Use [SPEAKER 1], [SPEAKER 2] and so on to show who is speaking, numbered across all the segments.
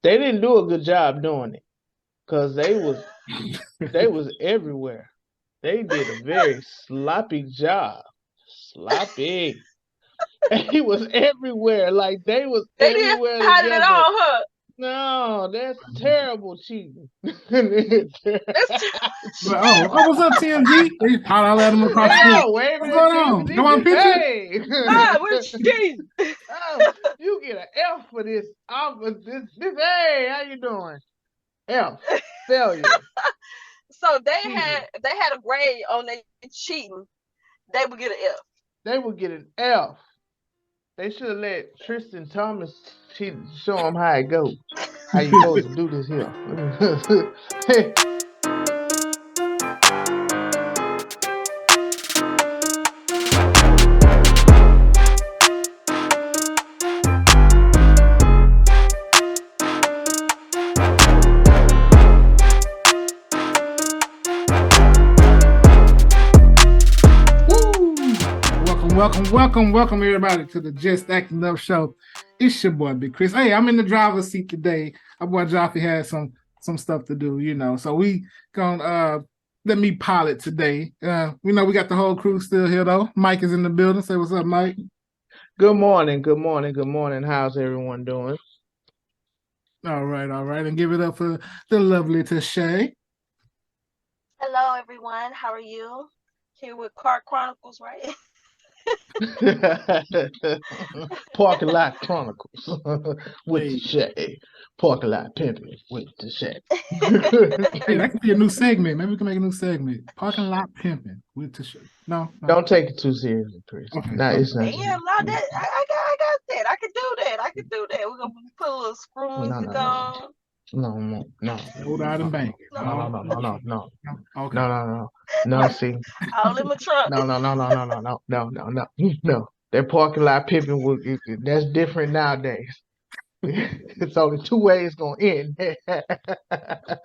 [SPEAKER 1] They didn't do a good job doing it because they was everywhere. They did a very sloppy job. Sloppy. He was everywhere. Like they was
[SPEAKER 2] They didn't
[SPEAKER 1] everywhere
[SPEAKER 2] hide it at
[SPEAKER 1] together.
[SPEAKER 2] all, huh?
[SPEAKER 1] No, that's terrible cheating.
[SPEAKER 2] That's
[SPEAKER 3] But what's up, TMG? They holler at him across
[SPEAKER 1] Hey
[SPEAKER 3] the street.
[SPEAKER 1] yo, waving
[SPEAKER 3] What's
[SPEAKER 1] at
[SPEAKER 3] going
[SPEAKER 1] you.
[SPEAKER 3] on? Come on, picture.
[SPEAKER 1] Hey.
[SPEAKER 2] we're cheating.
[SPEAKER 1] Oh, you get an F for this. This. Hey, how you doing? F. Failure.
[SPEAKER 2] So
[SPEAKER 1] Cheating.
[SPEAKER 2] they had a grade on their cheating. They would get an F.
[SPEAKER 1] They would get an F. They should have let Tristan Thomas show them how it goes. How you supposed to do this here.
[SPEAKER 3] Welcome everybody to the Just Acting Up Show. It's your boy Big Chris. Hey, I'm in the driver's seat today. My boy Joffy had some stuff to do, so we gonna let me pilot today. We got the whole crew still here though. Mike is in the building. Say what's up, Mike.
[SPEAKER 1] Good morning. How's everyone doing?
[SPEAKER 3] All right, and give it up for the lovely Tashay.
[SPEAKER 2] Hello, everyone. How are you? Here with Car Chronicles, right?
[SPEAKER 1] Parking Lot Chronicles with the Shay. Parking Lot Pimping with the Shay.
[SPEAKER 3] Hey, that could be a new segment. Maybe we can make a new segment. Parking Lot Pimping with the Shay. No.
[SPEAKER 1] Don't take it too seriously, Chris.
[SPEAKER 3] Okay.
[SPEAKER 1] No, it's not.
[SPEAKER 2] Damn, I got that. I can do that. We're gonna put a little screws on.
[SPEAKER 1] No.
[SPEAKER 3] Hold out and bang.
[SPEAKER 1] No.
[SPEAKER 3] Okay.
[SPEAKER 1] No, see.
[SPEAKER 2] All in my trunk.
[SPEAKER 1] No. That parking lot pimping, that's different nowadays. It's only two ways it's gonna end.
[SPEAKER 3] I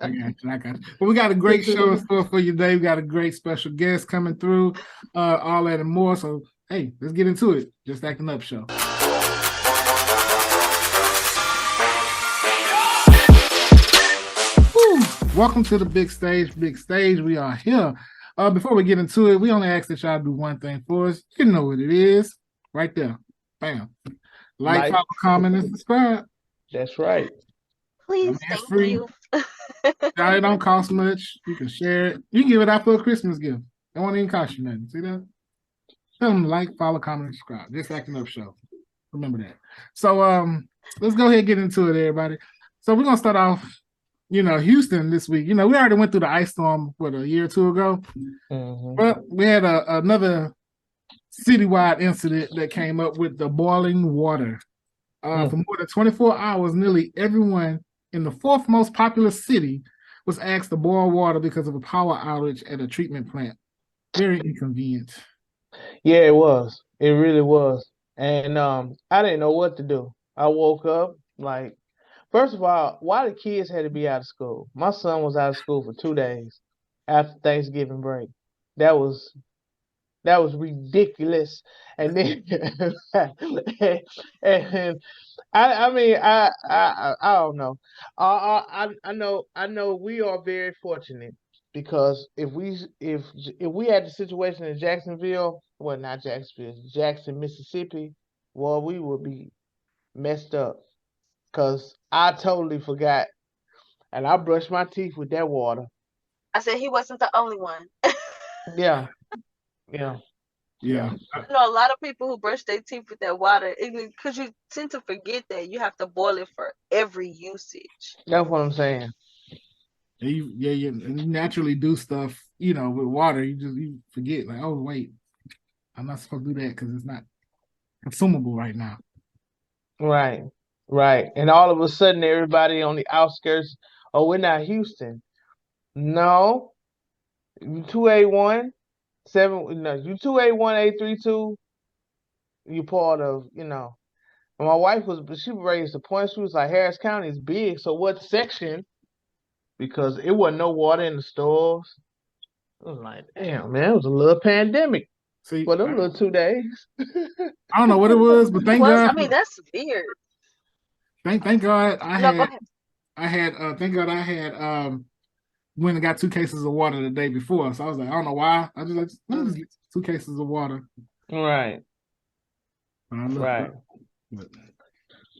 [SPEAKER 3] got you. Well, we got a great show in store for you today. We got a great special guest coming through, all that and more. So, hey, let's get into it. Just Acting Up Show. Welcome to the big stage. We are here. Before we get into it, we only ask that y'all do one thing for us. You know what it is. Right there. Bam. Like, follow, comment, and subscribe.
[SPEAKER 1] That's right.
[SPEAKER 2] Please, thank you.
[SPEAKER 3] It don't cost much. You can share it. You can give it out for a Christmas gift. It won't even cost you nothing. See that? Tell them to like, follow, comment, and subscribe. Just Acting Up Show. Remember that. So let's go ahead and get into it, everybody. So we're gonna start off. Houston this week. We already went through the ice storm a year or two ago.
[SPEAKER 1] Mm-hmm.
[SPEAKER 3] But we had another citywide incident that came up with the boiling water. For more than 24 hours, nearly everyone in the fourth most populous city was asked to boil water because of a power outage at a treatment plant. Very inconvenient.
[SPEAKER 1] Yeah, it was. It really was. And I didn't know what to do. I woke up like, first of all, why the kids had to be out of school? My son was out of school for 2 days after Thanksgiving break. That was ridiculous. And then and I don't know. I know we are very fortunate because if we had the situation in Jacksonville, well, not Jacksonville, Jackson, Mississippi, well, we would be messed up. Cause I totally forgot, and I brushed my teeth with that water.
[SPEAKER 2] I said he wasn't the only one.
[SPEAKER 1] Yeah.
[SPEAKER 2] I know a lot of people who brush their teeth with that water because you tend to forget that you have to boil it for every usage.
[SPEAKER 1] That's what I'm saying.
[SPEAKER 3] You naturally do stuff, with water. You forget, like, oh wait, I'm not supposed to do that because it's not consumable right now.
[SPEAKER 1] Right. And all of a sudden, everybody on the outskirts, oh, we're not Houston. No, you 281, 7, no, you 281, 832, you part of, my wife she raised the point. She was like, Harris County is big, so what section? Because it wasn't no water in the stores. I was like, damn, man, it was a little pandemic.
[SPEAKER 3] See,
[SPEAKER 1] for them little 2 days.
[SPEAKER 3] I don't know what it was, but thank God.
[SPEAKER 2] I mean, that's weird.
[SPEAKER 3] Thank God I I had thank God I had went and got 2 cases of water the day before. So I was like, I don't know why. I just like let me just get 2 cases of water.
[SPEAKER 1] Right. Right.
[SPEAKER 3] But,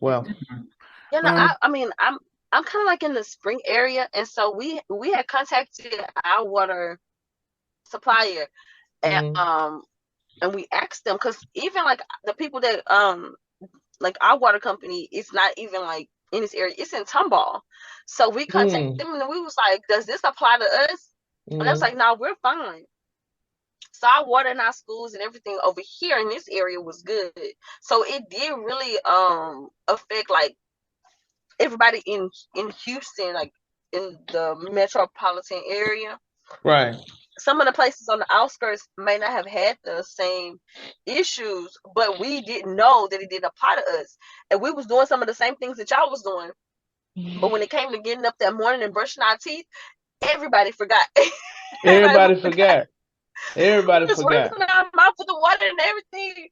[SPEAKER 1] well,
[SPEAKER 2] you know, I mean, I'm kind of like in the spring area, and so we had contacted our water supplier, and and we asked them, because even like the people that like our water company, it's not even like in this area, it's in Tomball. So we contacted them and we was like, does this apply to us? And I was like, no, we're fine. So our water in our schools and everything over here in this area was good. So it did really affect like everybody in Houston, like in the metropolitan area.
[SPEAKER 1] Right.
[SPEAKER 2] Some of the places on the outskirts may not have had the same issues, but we didn't know that it didn't apply to us. And we was doing some of the same things that y'all was doing. But when it came to getting up that morning and brushing our teeth, everybody forgot.
[SPEAKER 1] Everybody forgot. Everybody forgot.
[SPEAKER 2] Rinsing our mouth with the water and everything.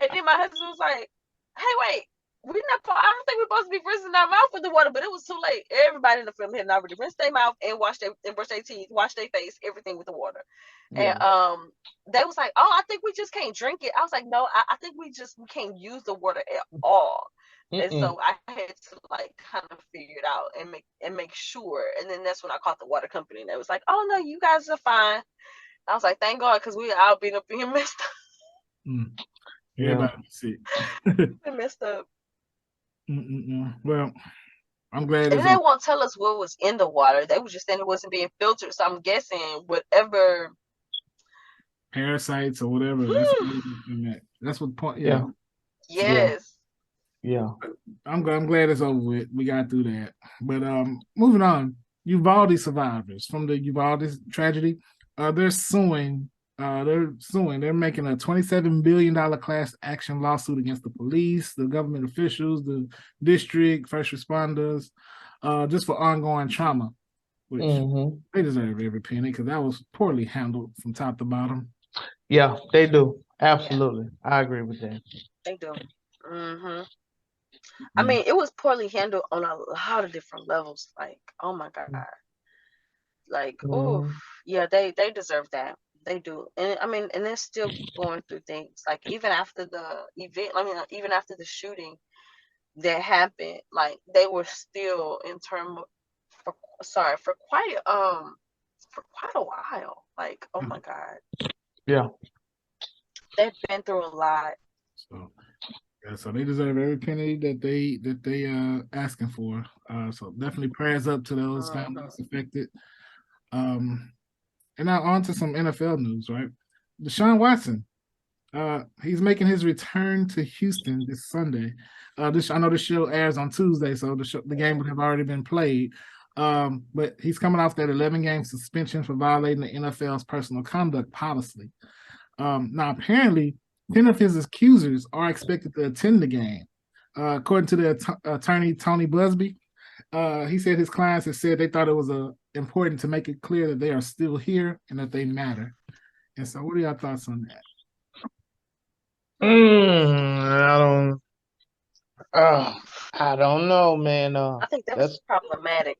[SPEAKER 2] And then my husband was like, hey, wait. I don't think we're supposed to be rinsing our mouth with the water, but it was too late. Everybody in the family had already rinsed their mouth and brush their teeth, wash their face, everything with the water. Yeah. And they was like, oh, I think we just can't drink it. I was like, no, I think we can't use the water at all. And so I had to like kind of figure it out and make sure. And then that's when I called the water company, and they was like, oh no, you guys are fine. I was like, thank God, because we all been up here messed up.
[SPEAKER 3] Everybody sick.
[SPEAKER 2] Been messed up.
[SPEAKER 3] Well, I'm glad.
[SPEAKER 2] And they won't tell us what was in the water. They were just saying it wasn't being filtered. So I'm guessing whatever
[SPEAKER 3] parasites or whatever. That's what point. Yeah.
[SPEAKER 2] Yes.
[SPEAKER 3] Yeah. I'm glad it's over with. We got through that. But moving on. Uvalde survivors from the Uvalde tragedy. They're suing. They're making a $27 billion class action lawsuit against the police, the government officials, the district, first responders, just for ongoing trauma, which they deserve every penny because that was poorly handled from top to bottom.
[SPEAKER 1] Yeah, they do. Absolutely. Yeah. I agree with that.
[SPEAKER 2] They do. I mean, it was poorly handled on a lot of different levels. Like, oh my God. Like, oh, yeah, they deserve that. They do. And I mean, and they're still going through things. Like, even after the event, even after the shooting that happened, like, they were still for quite a while. Like, oh my God.
[SPEAKER 1] Yeah.
[SPEAKER 2] They've been through a lot.
[SPEAKER 3] So they deserve every penny that they asking for. So definitely prayers up to those families affected. And now on to some NFL news, right? Deshaun Watson, he's making his return to Houston this Sunday. I know the show airs on Tuesday, so the game would have already been played. But he's coming off that 11-game suspension for violating the NFL's personal conduct policy. Now, apparently, 10 of his accusers are expected to attend the game. According to the attorney, Tony Busby, he said his clients have said they thought it was important to make it clear that they are still here and that they matter. And so what are your thoughts on that?
[SPEAKER 1] I don't know, man.
[SPEAKER 2] I think that's problematic.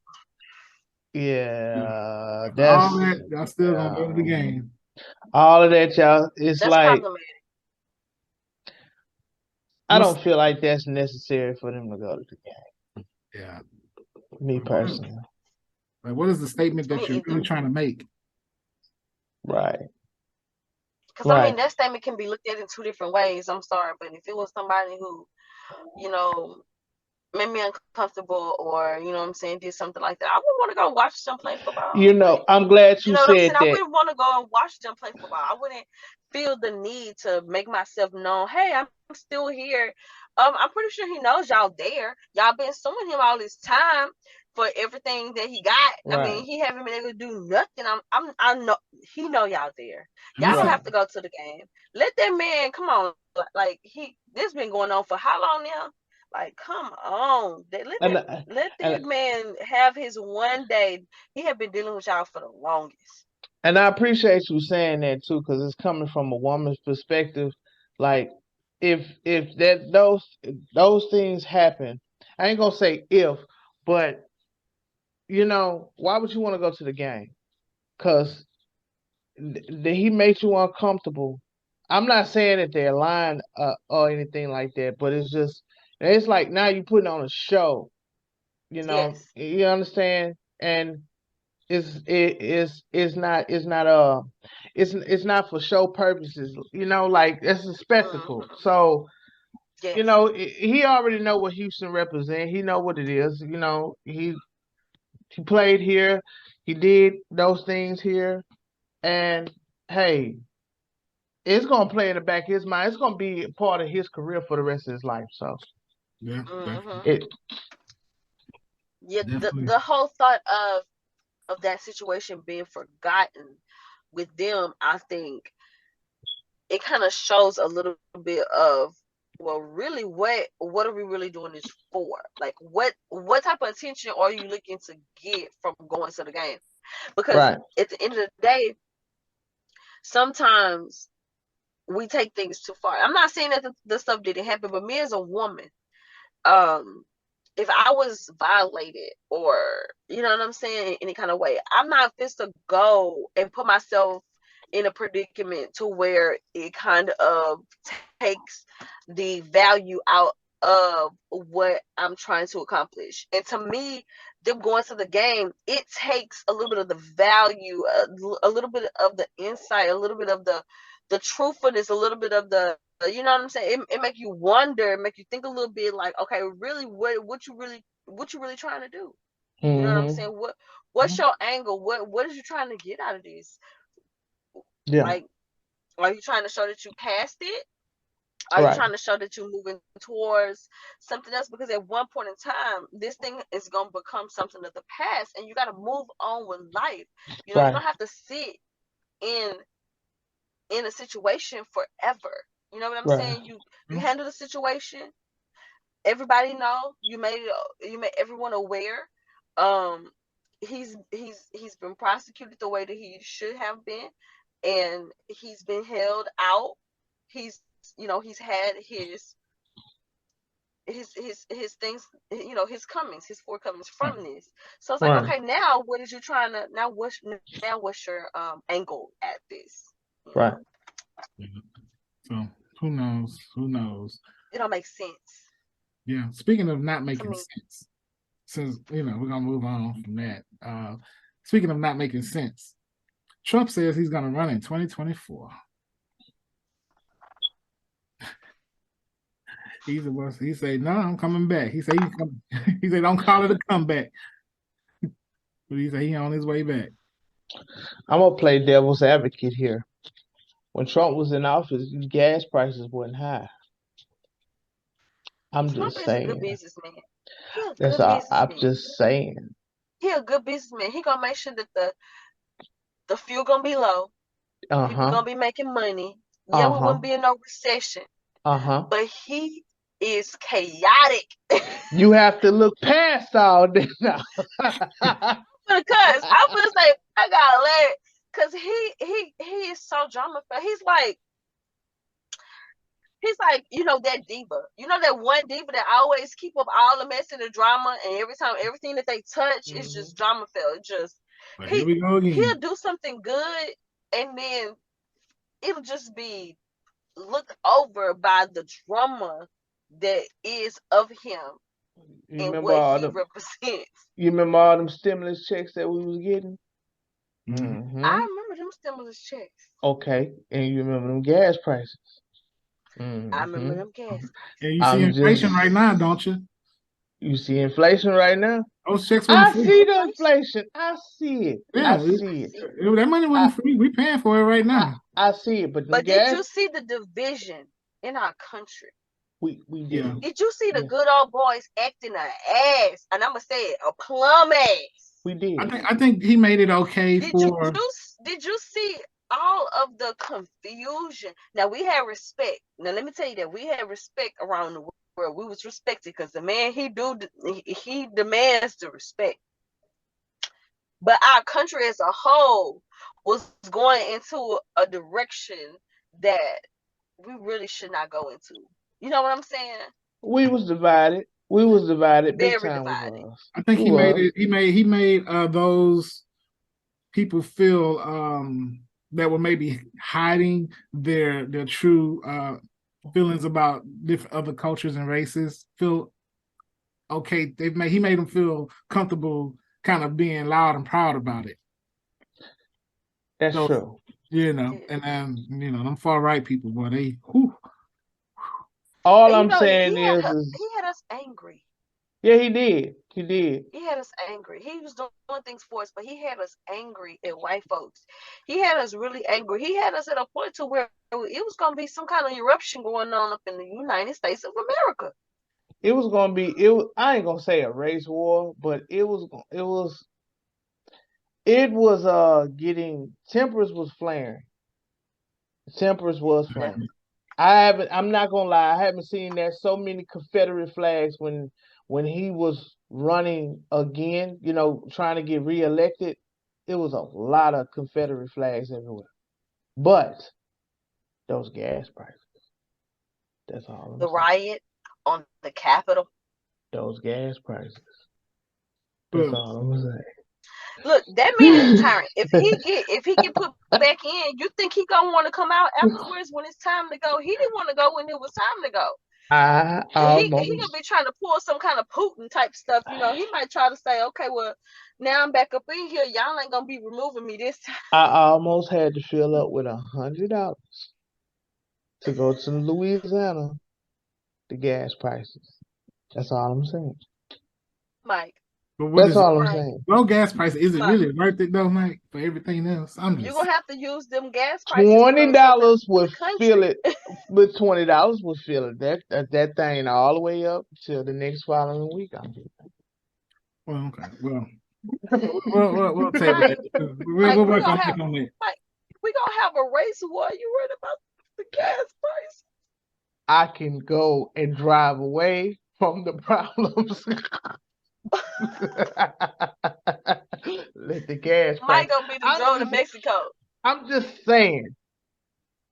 [SPEAKER 1] Yeah.
[SPEAKER 3] All that, y'all still gonna go to the game.
[SPEAKER 1] All of that, y'all. It's
[SPEAKER 2] that's
[SPEAKER 1] like
[SPEAKER 2] problematic.
[SPEAKER 1] I don't feel like that's necessary for them to go to the game.
[SPEAKER 3] Yeah.
[SPEAKER 1] Me personally.
[SPEAKER 3] Like, what is the statement that you're really trying to make?
[SPEAKER 1] Right.
[SPEAKER 2] Because I mean, that statement can be looked at in two different ways. I'm sorry, but if it was somebody who, you know, made me uncomfortable, or you know what I'm saying, did something like that, I wouldn't want to go watch them play football.
[SPEAKER 1] You know, I'm glad you said that.
[SPEAKER 2] I wouldn't want to go and watch them play football. I wouldn't feel the need to make myself known. Hey, I'm still here. I'm pretty sure he knows y'all there. Y'all been suing him all this time for everything that he got. Right. I mean, he haven't been able to do nothing. I know he know y'all there. Y'all don't have to go to the game. Let that man come on. Like this been going on for how long now? Like, come on. Let that man have his one day. He had been dealing with y'all for the longest.
[SPEAKER 1] And I appreciate you saying that too, because it's coming from a woman's perspective. Like, if those things happen, I ain't gonna say if, but why would you want to go to the game? Because he makes you uncomfortable. I'm not saying that they're lying or anything like that, but it's like now you're putting on a show.
[SPEAKER 2] Yes.
[SPEAKER 1] You understand? And it's not for show purposes. Like it's a spectacle.
[SPEAKER 2] Mm-hmm.
[SPEAKER 1] So
[SPEAKER 2] Yes.
[SPEAKER 1] he already know what Houston represent. He know what it is. He played here. He did those things here. And hey, it's gonna play in the back of his mind. It's gonna be part of his career for the rest of his life. So
[SPEAKER 3] Yeah,
[SPEAKER 2] Mm-hmm.
[SPEAKER 1] it
[SPEAKER 2] Yeah,
[SPEAKER 3] definitely.
[SPEAKER 2] the whole thought of that situation being forgotten with them, I think it kind of shows a little bit of, well, really, what are we really doing this for? Like, what type of attention are you looking to get from going to the game? Because
[SPEAKER 1] right,
[SPEAKER 2] at the end of the day, sometimes we take things too far. I'm not saying that the stuff didn't happen, but me as a woman, um, if I was violated or, you know what I'm saying, in any kind of way, I'm not fit to go and put myself in a predicament to where it kind of takes the value out of what I'm trying to accomplish. And to me, them going to the game, it takes a little bit of the value, a little bit of the insight, a little bit of the truthfulness, a little bit of the, you know what I'm saying? It make you wonder, make you think a little bit like, okay, really, what you really trying to do? You know what I'm
[SPEAKER 1] mm-hmm.
[SPEAKER 2] saying? What's your angle? What is you trying to get out of this?
[SPEAKER 1] Yeah,
[SPEAKER 2] Like, are you trying to show that you passed it? Are you
[SPEAKER 1] right,
[SPEAKER 2] trying to show that you're moving towards something else? Because at one point in time, this thing is going to become something of the past, and you got to move on with life. You
[SPEAKER 1] right,
[SPEAKER 2] don't have to sit in a situation forever. You know what I'm
[SPEAKER 1] right,
[SPEAKER 2] saying? You handle the situation. Everybody know you made everyone aware. Um, he's been prosecuted the way that he should have been, and he's been held out. He's had his things, his comings, his forthcomings from this. So it's like,
[SPEAKER 1] right.
[SPEAKER 2] okay, now what is you trying to what's your angle at this?
[SPEAKER 1] Right.
[SPEAKER 3] Yeah. So who knows? Who knows?
[SPEAKER 2] It don't make sense
[SPEAKER 3] Yeah. Speaking of not
[SPEAKER 2] to
[SPEAKER 3] making
[SPEAKER 2] me.
[SPEAKER 3] sense, since we're gonna move on from that. Speaking of not making sense, Trump says he's gonna run in 2024. He said, no, I'm coming back. He said he said, don't call it a comeback. But he said he on his way back.
[SPEAKER 1] I'm gonna play devil's advocate here. When Trump was in office, gas prices weren't high. I'm
[SPEAKER 2] Trump
[SPEAKER 1] just
[SPEAKER 2] is a good
[SPEAKER 1] saying.
[SPEAKER 2] businessman. He a
[SPEAKER 1] That's
[SPEAKER 2] good
[SPEAKER 1] all. I'm
[SPEAKER 2] businessman.
[SPEAKER 1] just saying.
[SPEAKER 2] He a good businessman. He gonna make sure that the fuel gonna be low.
[SPEAKER 1] Uh
[SPEAKER 2] People
[SPEAKER 1] huh.
[SPEAKER 2] gonna be making money. Yeah,
[SPEAKER 1] Uh
[SPEAKER 2] we
[SPEAKER 1] huh.
[SPEAKER 2] wouldn't be in no recession.
[SPEAKER 1] Uh huh.
[SPEAKER 2] But he is chaotic.
[SPEAKER 1] You have to look past all this now.
[SPEAKER 2] Because I'm gonna say I gotta let it, because he is so drama filled. He's like, that diva. You know that one diva that always keep up all the mess and the drama, and every time everything that they touch is just drama filled.
[SPEAKER 3] But here we go again.
[SPEAKER 2] He'll do something good, and then it'll just be looked over by the drama that is of him
[SPEAKER 1] You
[SPEAKER 2] and
[SPEAKER 1] remember
[SPEAKER 2] what
[SPEAKER 1] all
[SPEAKER 2] he
[SPEAKER 1] them?
[SPEAKER 2] represents.
[SPEAKER 1] You remember all them stimulus checks that we was getting?
[SPEAKER 3] Mm-hmm.
[SPEAKER 2] I remember them stimulus checks.
[SPEAKER 1] Okay, and you remember them gas prices?
[SPEAKER 2] I remember
[SPEAKER 1] Mm-hmm.
[SPEAKER 2] them gas prices.
[SPEAKER 3] And you see
[SPEAKER 1] I'm
[SPEAKER 3] inflation
[SPEAKER 1] just.
[SPEAKER 3] right now, don't you?
[SPEAKER 1] You see inflation right now?
[SPEAKER 3] Those checks
[SPEAKER 1] I
[SPEAKER 3] wasn't free.
[SPEAKER 1] see the inflation. I see it. I
[SPEAKER 3] Yeah,
[SPEAKER 1] see it.
[SPEAKER 3] that money wasn't free. We paying for it right now.
[SPEAKER 1] I see it. But them
[SPEAKER 2] But did
[SPEAKER 1] gas,
[SPEAKER 2] you see the division in our country?
[SPEAKER 1] we
[SPEAKER 3] Yeah.
[SPEAKER 1] did.
[SPEAKER 2] Did you see the
[SPEAKER 1] Yeah.
[SPEAKER 2] good old boys acting an ass? And I'm gonna say it, a plum ass.
[SPEAKER 1] We did.
[SPEAKER 3] I think he made it okay
[SPEAKER 2] Did
[SPEAKER 3] for.
[SPEAKER 2] did you see all of the confusion? Now we had respect. Now let me tell you that we had respect around the world. We was respected because the man he demands the respect. But our country as a whole was going into a direction that we really should not go into. You know what I'm saying?
[SPEAKER 1] We was divided. We was divided. Big
[SPEAKER 2] Very
[SPEAKER 1] time we
[SPEAKER 2] divided.
[SPEAKER 1] was.
[SPEAKER 3] I think
[SPEAKER 1] We
[SPEAKER 3] he made
[SPEAKER 1] was.
[SPEAKER 3] it. He made those people feel that were maybe hiding their true feelings about different other cultures and races feel okay. He made them feel comfortable, kind of being loud and proud about it.
[SPEAKER 1] That's true.
[SPEAKER 3] You know, and you know, them far right people, boy, they. Whew.
[SPEAKER 1] All I'm saying
[SPEAKER 2] he had us angry.
[SPEAKER 1] Yeah, he did. He did.
[SPEAKER 2] He had us angry. He was doing things for us, but he had us angry at white folks. He had us really angry. He had us at a point to where it was going to be some kind of eruption going on up in the United States of America.
[SPEAKER 1] It was going to be. I ain't gonna say a race war, but it was. Getting tempers was flaring. Tempers was flaring. I'm not gonna lie. I haven't seen that so many Confederate flags when he was running again. You know, trying to get reelected. It was a lot of Confederate flags everywhere. But those gas prices. That's all.
[SPEAKER 2] The riot on the Capitol.
[SPEAKER 1] Those gas prices. That's all I'm saying.
[SPEAKER 2] Look, that man is a tyrant. If he get put back in, you think he gonna want to come out afterwards when it's time to go? He didn't want to go when it was time to go. He gonna be trying to pull some kind of Putin type stuff. You know, he might try to say, okay, well, now I'm back up in here. Y'all ain't gonna be removing me this time.
[SPEAKER 1] I almost had to fill up with $100 to go to Louisiana. The gas prices. That's all I'm saying.
[SPEAKER 2] Mike.
[SPEAKER 3] But what
[SPEAKER 1] That's all I'm saying.
[SPEAKER 3] Low gas price, is it really worth it though, Mike? For everything else,
[SPEAKER 2] you're gonna have to use them gas prices.
[SPEAKER 1] $20 would fill it. With $20 would fill it. That thing all the way up till the next following week.
[SPEAKER 3] Well, okay. Well, we'll table that. We'll work on that.
[SPEAKER 2] Mike, we gonna have a race war. You worried about the gas price?
[SPEAKER 1] I can go and drive away from the problems. Let the gas price.
[SPEAKER 2] Mike gonna be the drone to Mexico.
[SPEAKER 1] I'm just saying,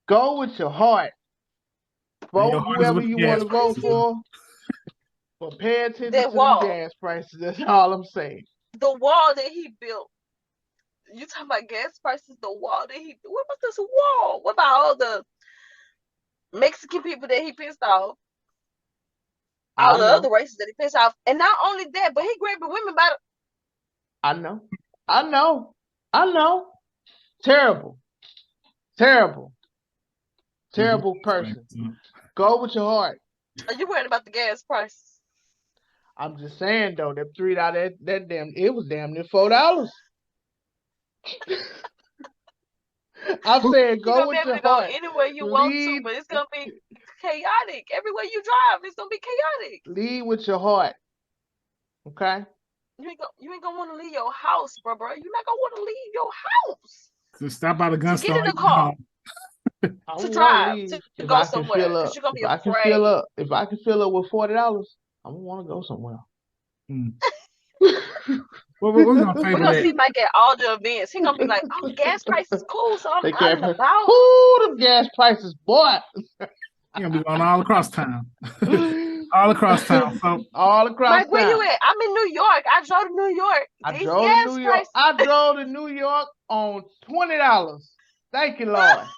[SPEAKER 1] go with your heart. Vote whoever you want to vote for. But pay attention to the gas prices. That's all I'm saying.
[SPEAKER 2] The wall that he built. You talking about gas prices? The wall that he. What about this wall? What about all the Mexican people that he pissed off? All the other races that he pissed off, and not only that, but he grabbing women by the.
[SPEAKER 1] I know. Terrible person. Go with your heart.
[SPEAKER 2] Are you worried about the gas prices?
[SPEAKER 1] I'm just saying though, that $3 that damn it was damn near $4. I'm saying go with your heart.
[SPEAKER 2] Go anywhere you want to, but it's gonna be chaotic. Everywhere you drive, it's gonna be chaotic.
[SPEAKER 1] Lead with your heart. Okay?
[SPEAKER 2] You ain't gonna want to leave your house, bro. You're not gonna want to leave your house.
[SPEAKER 3] So stop by the gun store.
[SPEAKER 2] Get in the car. To drive to go somewhere. Because you're gonna be afraid.
[SPEAKER 1] If I can fill up with $40, I'm gonna want to go somewhere.
[SPEAKER 3] We're gonna
[SPEAKER 2] see Mike at all the events. He's gonna be like, "Oh, gas prices cool, so I'm out and about."
[SPEAKER 1] Ooh, them gas prices, boy.
[SPEAKER 3] You're gonna be going all across town. All across town. So
[SPEAKER 1] all across
[SPEAKER 2] Mike,
[SPEAKER 1] town.
[SPEAKER 2] Where you at? I'm in New York. I drove to New York.
[SPEAKER 1] I drove to New York on $20. Thank you, Lord.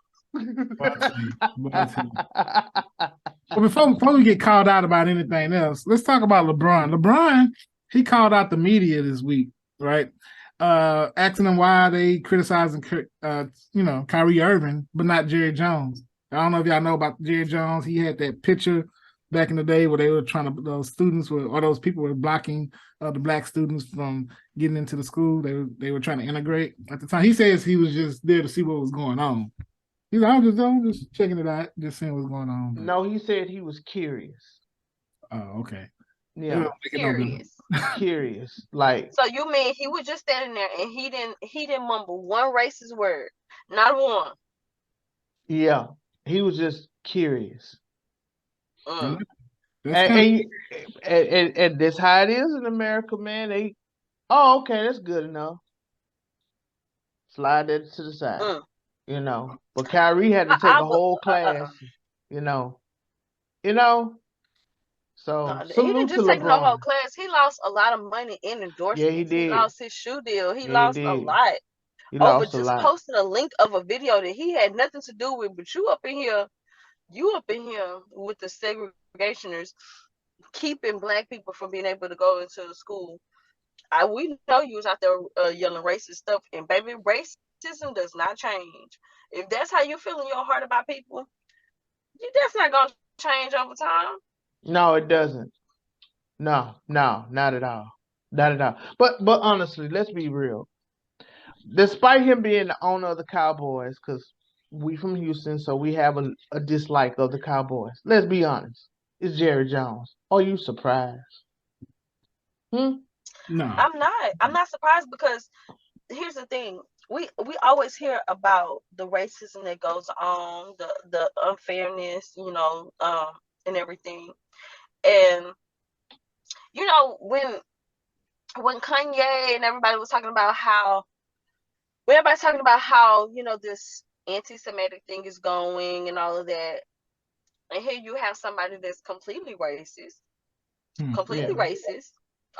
[SPEAKER 3] Well, before we get called out about anything else, let's talk about LeBron. LeBron, he called out the media this week, right? Asking them why they criticizing, Kyrie Irving, but not Jerry Jones. I don't know if y'all know about Jerry Jones. He had that picture back in the day where they were trying to, those people were blocking the black students from getting into the school. They were trying to integrate. At the time, he says he was just there to see what was going on. He's like, I'm just checking it out, just seeing what's going on.
[SPEAKER 1] No, he said he was curious.
[SPEAKER 3] Oh, okay.
[SPEAKER 1] Yeah, curious. Like,
[SPEAKER 2] so you mean he was just standing there and he didn't mumble one racist word, not one.
[SPEAKER 1] Yeah, he was just curious. And that's how it is in America, man. Okay, that's good enough. Slide that to the side. But Kyrie had to take a whole class, So
[SPEAKER 2] he didn't
[SPEAKER 1] salute to
[SPEAKER 2] just take no
[SPEAKER 1] LeBron.
[SPEAKER 2] whole class. He lost a lot of money in
[SPEAKER 1] Yeah, he
[SPEAKER 2] endorsements. He
[SPEAKER 1] did.
[SPEAKER 2] lost his shoe deal. He
[SPEAKER 1] Yeah, he
[SPEAKER 2] lost a
[SPEAKER 1] did.
[SPEAKER 2] lot
[SPEAKER 1] He
[SPEAKER 2] over
[SPEAKER 1] lost a
[SPEAKER 2] just
[SPEAKER 1] lot.
[SPEAKER 2] posting a link of a video that he had nothing to do with. But you up in here with the segregationers, keeping black people from being able to go into school. We know you was out there yelling racist stuff, and baby, racism does not change. If that's how you feel in your heart about people, that's not gonna change over time.
[SPEAKER 1] No, it doesn't. No, not at all. Not at all. But honestly, let's be real. Despite him being the owner of the Cowboys, because we from Houston, so we have a dislike of the Cowboys. Let's be honest. It's Jerry Jones. Are you surprised?
[SPEAKER 3] No.
[SPEAKER 2] I'm not surprised, because here's the thing. We always hear about the racism that goes on, the unfairness, and everything. And when Kanye and everybody was talking about how this anti-Semitic thing is going and all of that, and here you have somebody that's completely racist,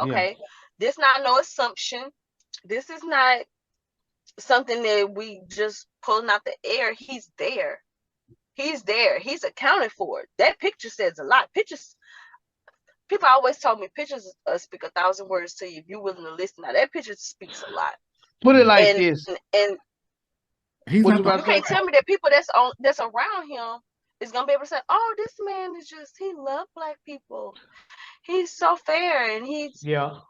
[SPEAKER 2] okay?
[SPEAKER 1] Yeah.
[SPEAKER 2] This not no assumption. This is not something that we just pulling out the air. He's there. He's accounted for it. That picture says a lot. People always told me pictures speak 1,000 words to you if you're willing to listen. Now that picture speaks a lot.
[SPEAKER 1] Put it like this.
[SPEAKER 2] And
[SPEAKER 3] He's
[SPEAKER 1] What
[SPEAKER 3] not
[SPEAKER 1] you
[SPEAKER 3] the
[SPEAKER 1] about
[SPEAKER 2] you
[SPEAKER 1] to say?
[SPEAKER 2] can't tell me that people that's around him is gonna be able to say, "Oh, this man is he loves black people. He's so fair, and he's."
[SPEAKER 1] Yeah.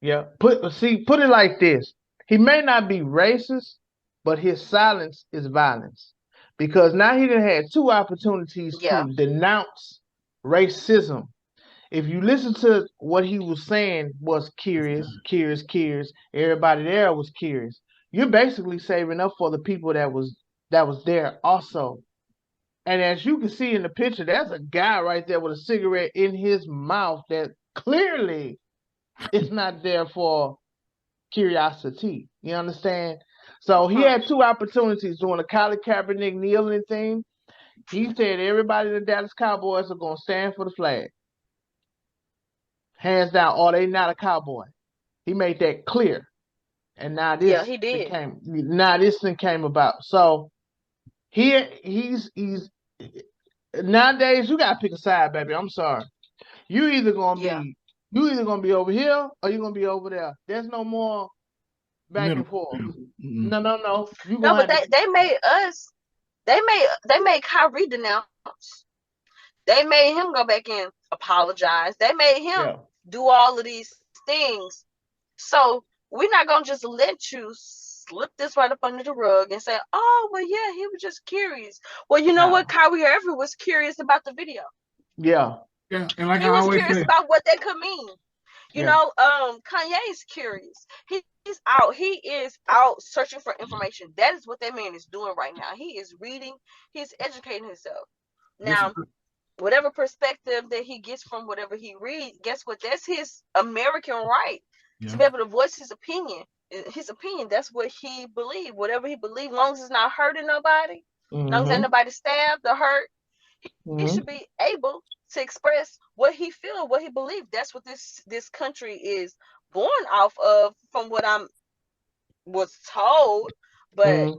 [SPEAKER 1] Yeah. Put it like this. He may not be racist, but his silence is violence. Because now he done had two opportunities
[SPEAKER 2] Yeah.
[SPEAKER 1] to denounce racism. If you listen to what he was saying was curious. Everybody there was curious. You're basically saving up for the people that was there also. And as you can see in the picture, there's a guy right there with a cigarette in his mouth that clearly is not there for curiosity. You understand? So he had two opportunities doing a Colin Kaepernick kneeling thing. He said everybody in the Dallas Cowboys are going to stand for the flag. Hands down, or they not a Cowboy. He made that clear. And now this
[SPEAKER 2] he did.
[SPEAKER 1] thing came about. So he's nowadays you gotta pick a side, baby. I'm sorry. You either gonna be over here or you're gonna be over there. There's no more back and forth. No. You
[SPEAKER 2] No,
[SPEAKER 1] gonna
[SPEAKER 2] but they made Kyrie denounce. They made him go back and apologize. They made him do all of these things. So we're not gonna just let you slip this right up under the rug and say, "Oh, well, yeah, he was just curious." Well, you know what? Kyrie Irving was curious about the video.
[SPEAKER 1] Yeah.
[SPEAKER 3] And like
[SPEAKER 2] he was curious about what that could mean. Kanye's curious. He's out. He is out searching for information. That is what that man is doing right now. He is reading. He's educating himself. Now, whatever perspective that he gets from whatever he reads, guess what? That's his American right to be able to voice his opinion. His opinion, that's what he believes. Whatever he believes, as long as it's not hurting nobody, as long as ain't nobody stabbed or hurt, he should be able to express what he feels, what he believes. That's what this country is born off of, from what I was told. But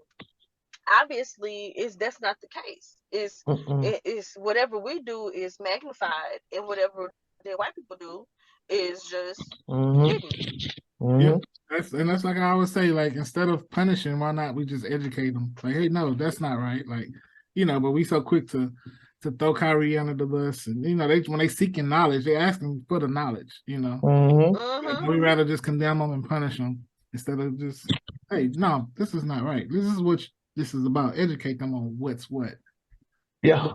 [SPEAKER 2] obviously, that's not the case. It's whatever we do is magnified, and whatever the white people do is just hidden.
[SPEAKER 3] Yeah, that's like I always say. Like, instead of punishing, why not we just educate them? Like, hey, no, that's not right. Like, but we so quick to throw Kyrie under the bus, and when they seeking knowledge, they asking for the knowledge. We rather just condemn them and punish them instead of just, hey, no, this is not right. This is what this is about. Educate them on what's what.
[SPEAKER 1] Yeah.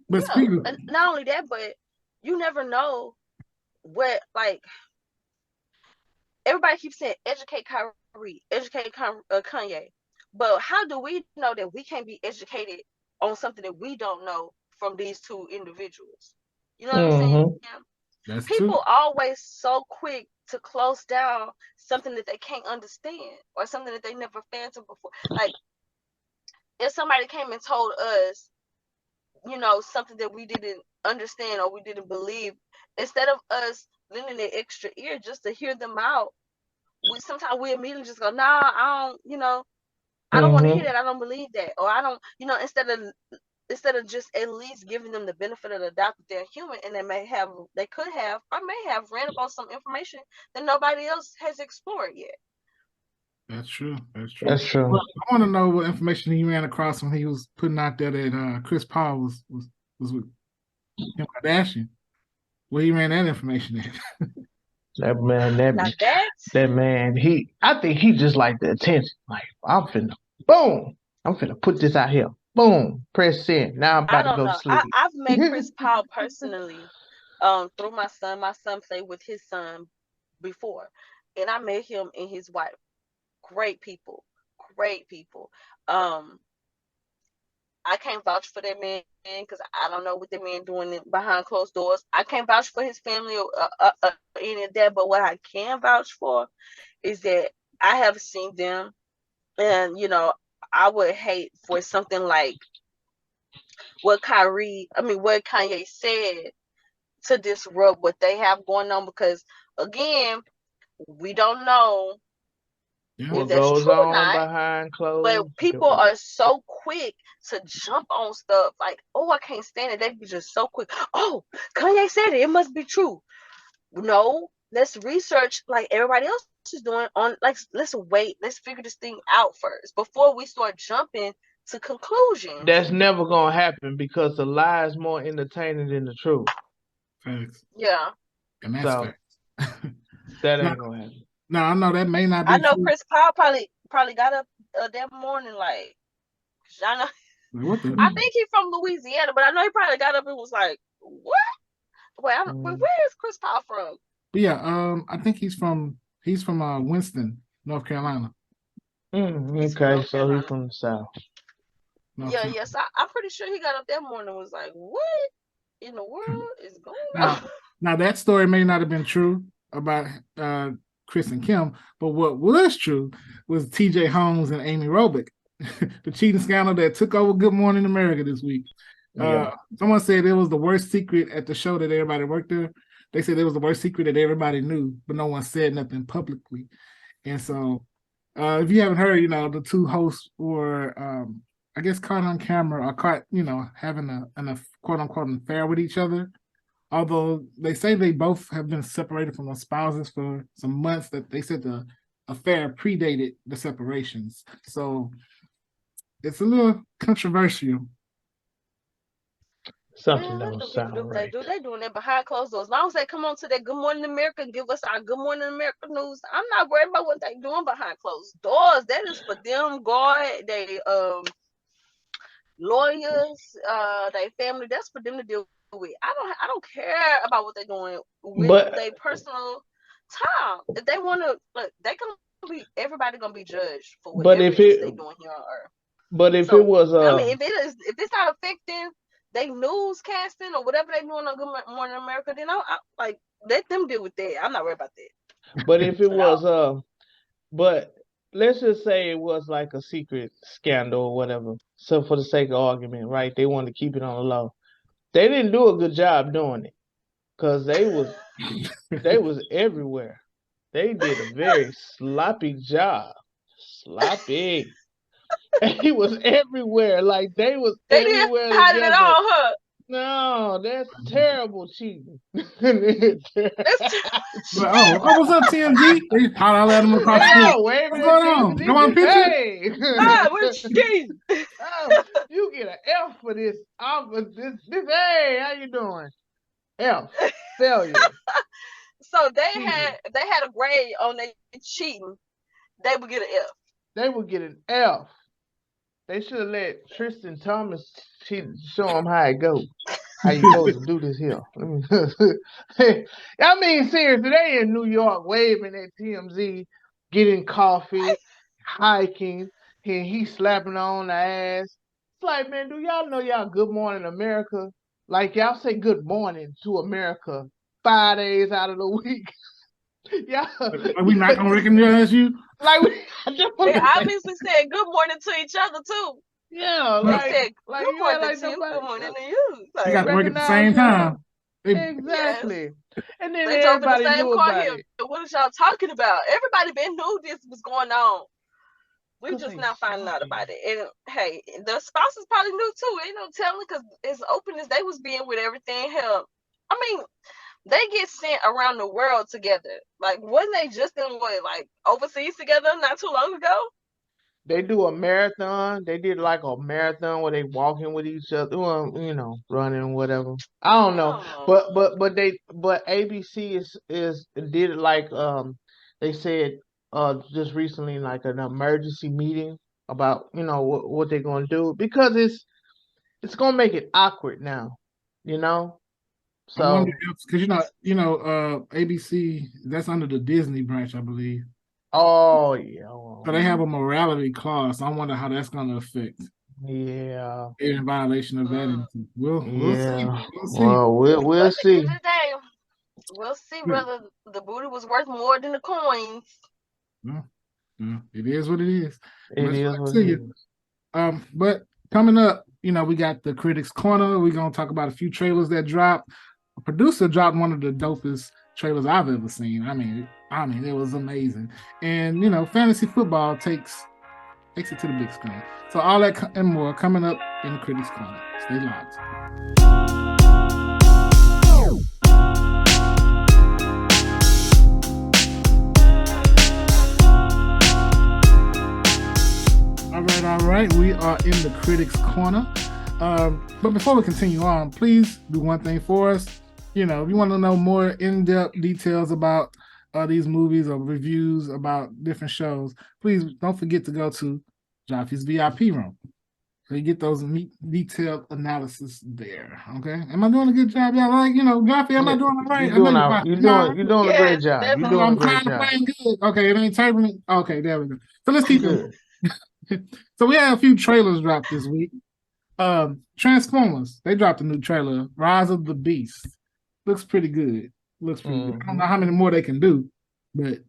[SPEAKER 3] But speaking,
[SPEAKER 2] not only that, but you never know what, like, everybody keeps saying educate Kyrie, educate Kanye, but how do we know that we can't be educated on something that we don't know from these two individuals? You know what I'm saying?
[SPEAKER 3] That's
[SPEAKER 2] People
[SPEAKER 3] true.
[SPEAKER 2] always so quick to close down something that they can't understand or something that they never fathomed before. Like, if somebody came and told us, something that we didn't understand or we didn't believe, instead of us lending an extra ear just to hear them out, sometimes we immediately just go, nah, I don't, I don't want to hear that. I don't believe that. Or I don't, instead of just at least giving them the benefit of the doubt that they're human and they could have or may have ran upon some information that nobody else has explored yet.
[SPEAKER 3] That's true.
[SPEAKER 1] That's true.
[SPEAKER 3] Well, I want to know what information he ran across when he was putting out there that Chris Paul was with Kim Kardashian. Where he ran that information at.
[SPEAKER 1] That man, I think he just like the attention. Like, I'm finna put this out here. Boom, press send. Now I'm about to go to sleep.
[SPEAKER 2] I've met Chris Paul personally through my son. My son played with his son before, and I met him and his wife. Great people. I can't vouch for that man because I don't know what that man doing behind closed doors. I can't vouch for his family or any of that. But what I can vouch for is that I have seen them, and I would hate for something like what Kanye said to disrupt what they have going on, because again, we don't know
[SPEAKER 1] what goes on behind closed doors.
[SPEAKER 2] But people are so quick to jump on stuff like, oh, I can't stand it. They be just so quick. Oh, Kanye said it. It must be true. No, let's research like everybody else is doing on, like, let's wait. Let's figure this thing out first before we start jumping to conclusions.
[SPEAKER 1] That's never going to happen because the lie is more entertaining than the truth.
[SPEAKER 3] Facts.
[SPEAKER 2] Yeah.
[SPEAKER 3] And that's facts.
[SPEAKER 1] That ain't going to happen.
[SPEAKER 3] No, I know that may not be.
[SPEAKER 2] I know true. Chris Paul probably got up that morning like, I know. I think he's from Louisiana, but I know he probably got up and was like, "What? Wait, where is Chris Paul from?"
[SPEAKER 3] But yeah, I think he's from Winston, North Carolina.
[SPEAKER 1] Okay, so he's from the South.
[SPEAKER 2] Yes, I'm pretty sure he got up that morning and was like, "What in the world is going on?"
[SPEAKER 3] Now that story may not have been true about Chris and Kim, but what was true was T.J. Holmes and Amy Robick, the cheating scandal that took over Good Morning America this week. Someone said it was the worst secret at the show that everybody worked there. They said it was the worst secret that everybody knew, but no one said nothing publicly. And so, if you haven't heard, the two hosts were, I guess, caught on camera or caught, having a quote unquote affair with each other. Although they say they both have been separated from their spouses for some months, that they said the affair predated the separations. So it's a little controversial.
[SPEAKER 1] Something don't sound right.
[SPEAKER 2] They doing that behind closed doors. As long as they come on to that Good Morning America and give us our Good Morning America news, I'm not worried about what they doing behind closed doors. That is for them, God, they lawyers, their family. That's for them to deal with. I don't care about what they're doing with their personal time. If they want to, look, everybody gonna be judged for whatever they doing here on Earth.
[SPEAKER 1] But if it was,
[SPEAKER 2] if it's not affecting they newscasting or whatever they doing on Good Morning America, then I like let them deal with that. I'm not worried about that.
[SPEAKER 1] But if it was, but let's just say it was like a secret scandal or whatever. So for the sake of argument, right? They wanted to keep it on the low. They didn't do a good job doing it because they was everywhere. They did a very sloppy job. Sloppy. He was everywhere. Like they everywhere.
[SPEAKER 2] They didn't hide it all, huh?
[SPEAKER 1] No, that's terrible cheating.
[SPEAKER 3] What's up, TMG? How let them across the
[SPEAKER 1] what's
[SPEAKER 3] going on? Come on, picture.
[SPEAKER 1] Hey.
[SPEAKER 2] Where's Ski?
[SPEAKER 1] You get an F for this. Hey, how you doing? F. Failure.
[SPEAKER 2] So they had a grade on their cheating. They would get an F.
[SPEAKER 1] They would get an F. They should have let Tristan Thomas show them how it goes. How you supposed to do this here. I mean, seriously, they in New York waving at TMZ, getting coffee, hiking, and he slapping on the ass. It's like, man, do y'all know y'all Good Morning America? Like, y'all say good morning to America 5 days out of the week.
[SPEAKER 3] Are we not gonna recognize you?
[SPEAKER 2] Like they obviously said good morning to each other too.
[SPEAKER 1] Yeah,
[SPEAKER 2] they said good morning to you, good morning to you.
[SPEAKER 3] Like, you got to work at the same time.
[SPEAKER 1] Exactly.
[SPEAKER 2] Yes.
[SPEAKER 1] And then
[SPEAKER 2] They drove in the
[SPEAKER 1] everybody
[SPEAKER 2] same
[SPEAKER 1] knew
[SPEAKER 2] car
[SPEAKER 1] about
[SPEAKER 2] here.
[SPEAKER 1] it.
[SPEAKER 2] What is y'all talking about? Everybody been knew this was going on. We
[SPEAKER 1] 'Cause
[SPEAKER 2] just
[SPEAKER 1] they
[SPEAKER 2] now finding out
[SPEAKER 1] smoking.
[SPEAKER 2] about it. And hey, the spouses probably knew too. Ain't no telling because as open as they was being with everything. Hell, I mean, they get sent around the world together. Like, wasn't they just in what, like overseas together not too long ago?
[SPEAKER 1] They do a marathon. They did like a marathon where they walking with each other, running, whatever. I don't know,
[SPEAKER 2] Oh.
[SPEAKER 1] but ABC is did it like they said just recently like an emergency meeting about what they're gonna do because it's gonna make it awkward now, you know.
[SPEAKER 3] I wonder
[SPEAKER 1] So
[SPEAKER 3] if because ABC that's under the Disney branch, I believe.
[SPEAKER 1] oh yeah,
[SPEAKER 3] So they have a morality clause. So I wonder how that's going to affect.
[SPEAKER 1] yeah,
[SPEAKER 3] In violation of that. We'll see.
[SPEAKER 1] yeah.
[SPEAKER 3] We'll see.
[SPEAKER 1] Well, we'll
[SPEAKER 2] But at the
[SPEAKER 1] see.
[SPEAKER 2] end of the day, we'll see whether the booty was worth more than the coins.
[SPEAKER 3] Yeah, it is what it is.
[SPEAKER 1] It
[SPEAKER 3] Much
[SPEAKER 1] is
[SPEAKER 3] luck
[SPEAKER 1] what
[SPEAKER 3] to
[SPEAKER 1] it
[SPEAKER 3] you.
[SPEAKER 1] is.
[SPEAKER 3] But coming up, we got the Critics Corner. We're gonna talk about a few trailers that dropped. A producer dropped one of the dopest trailers I've ever seen. I mean, it was amazing. And fantasy football takes it to the big screen. So all that and more coming up in the Critics Corner. Stay locked. All right. We are in the Critics Corner. But before we continue on, please do one thing for us. If you want to know more in-depth details about these movies or reviews about different shows, please don't forget to go to Joffy's VIP room. So you get those detailed analysis there. Okay. Am I doing a good job? Yeah, like, Joffy, am I doing all right?
[SPEAKER 1] You're doing a great job.
[SPEAKER 2] Yes,
[SPEAKER 1] You're doing a
[SPEAKER 3] I'm
[SPEAKER 1] great
[SPEAKER 3] kind of
[SPEAKER 1] job.
[SPEAKER 3] playing good. Okay, it ain't turbulent. Okay, there we go. So let's keep
[SPEAKER 1] Good.
[SPEAKER 3] So we had a few trailers dropped this week. Transformers, they dropped a new trailer, Rise of the Beast. Looks pretty good. I don't know how many more they can do, but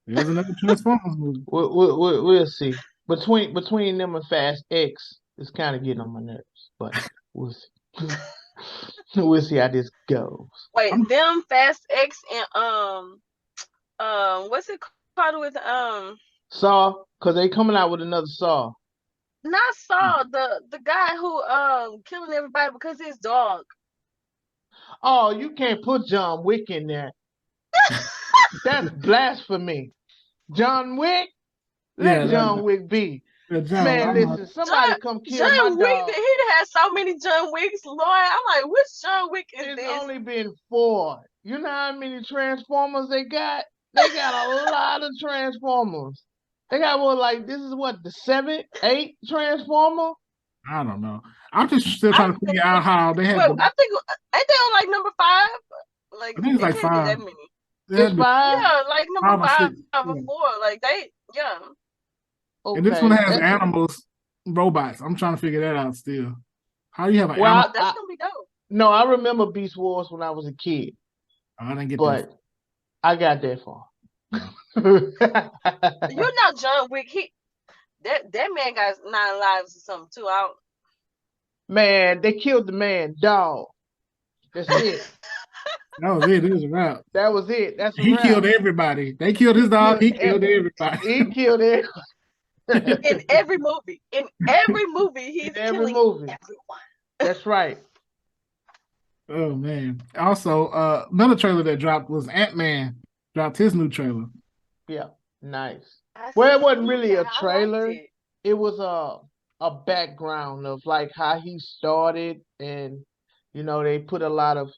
[SPEAKER 3] there's another Transformers movie.
[SPEAKER 1] We'll see. Between them and Fast X, it's kind of getting on my nerves, but we'll see. We'll see how this goes.
[SPEAKER 2] Wait, them Fast X and what's it called with
[SPEAKER 1] Saw, cause they coming out with another Saw.
[SPEAKER 2] Not Saw, the guy who killing everybody because his dog.
[SPEAKER 1] Oh, you can't put John Wick in there. That's blasphemy. John Wick? Let John Wick be. Man, listen, somebody come kill my
[SPEAKER 2] John Wick,
[SPEAKER 1] dog.
[SPEAKER 2] he has so many John Wicks, Lord. I'm like, which John Wick is
[SPEAKER 1] It's
[SPEAKER 2] this?
[SPEAKER 1] only been 4. You know how many Transformers they got? They got a lot of Transformers. They got this is what, the 7th, 8th Transformer?
[SPEAKER 3] I don't know. I'm just still trying to figure out how they had.
[SPEAKER 2] I think ain't they on like number 5? Like
[SPEAKER 3] I think it's like
[SPEAKER 2] can't
[SPEAKER 3] 5.
[SPEAKER 2] Be that many.
[SPEAKER 1] It's 5.
[SPEAKER 2] Yeah, like number 5 or 4. Like
[SPEAKER 3] Okay.
[SPEAKER 1] And
[SPEAKER 3] this one has animals, robots. I'm trying to figure that out still. How do you have an animal?
[SPEAKER 2] That's gonna be dope.
[SPEAKER 1] No, I remember Beast Wars when I was a kid.
[SPEAKER 3] I didn't get
[SPEAKER 1] that. But I got that far.
[SPEAKER 2] John Wick, that man got 9 lives or something too.
[SPEAKER 1] Man, they killed the man, dog. That's it.
[SPEAKER 3] That was it. It was a wrap.
[SPEAKER 1] That was it. That's a
[SPEAKER 3] he
[SPEAKER 1] wrap.
[SPEAKER 3] Killed everybody. They killed his dog. He killed everybody.
[SPEAKER 1] He killed everybody.
[SPEAKER 2] In every movie. In every movie, he's killing everyone.
[SPEAKER 1] That's right.
[SPEAKER 3] Oh man. Also, another trailer that dropped was Ant-Man dropped his new trailer.
[SPEAKER 1] Yeah, nice. Well, it wasn't really a trailer. It was a background of like how he started, and they put a lot of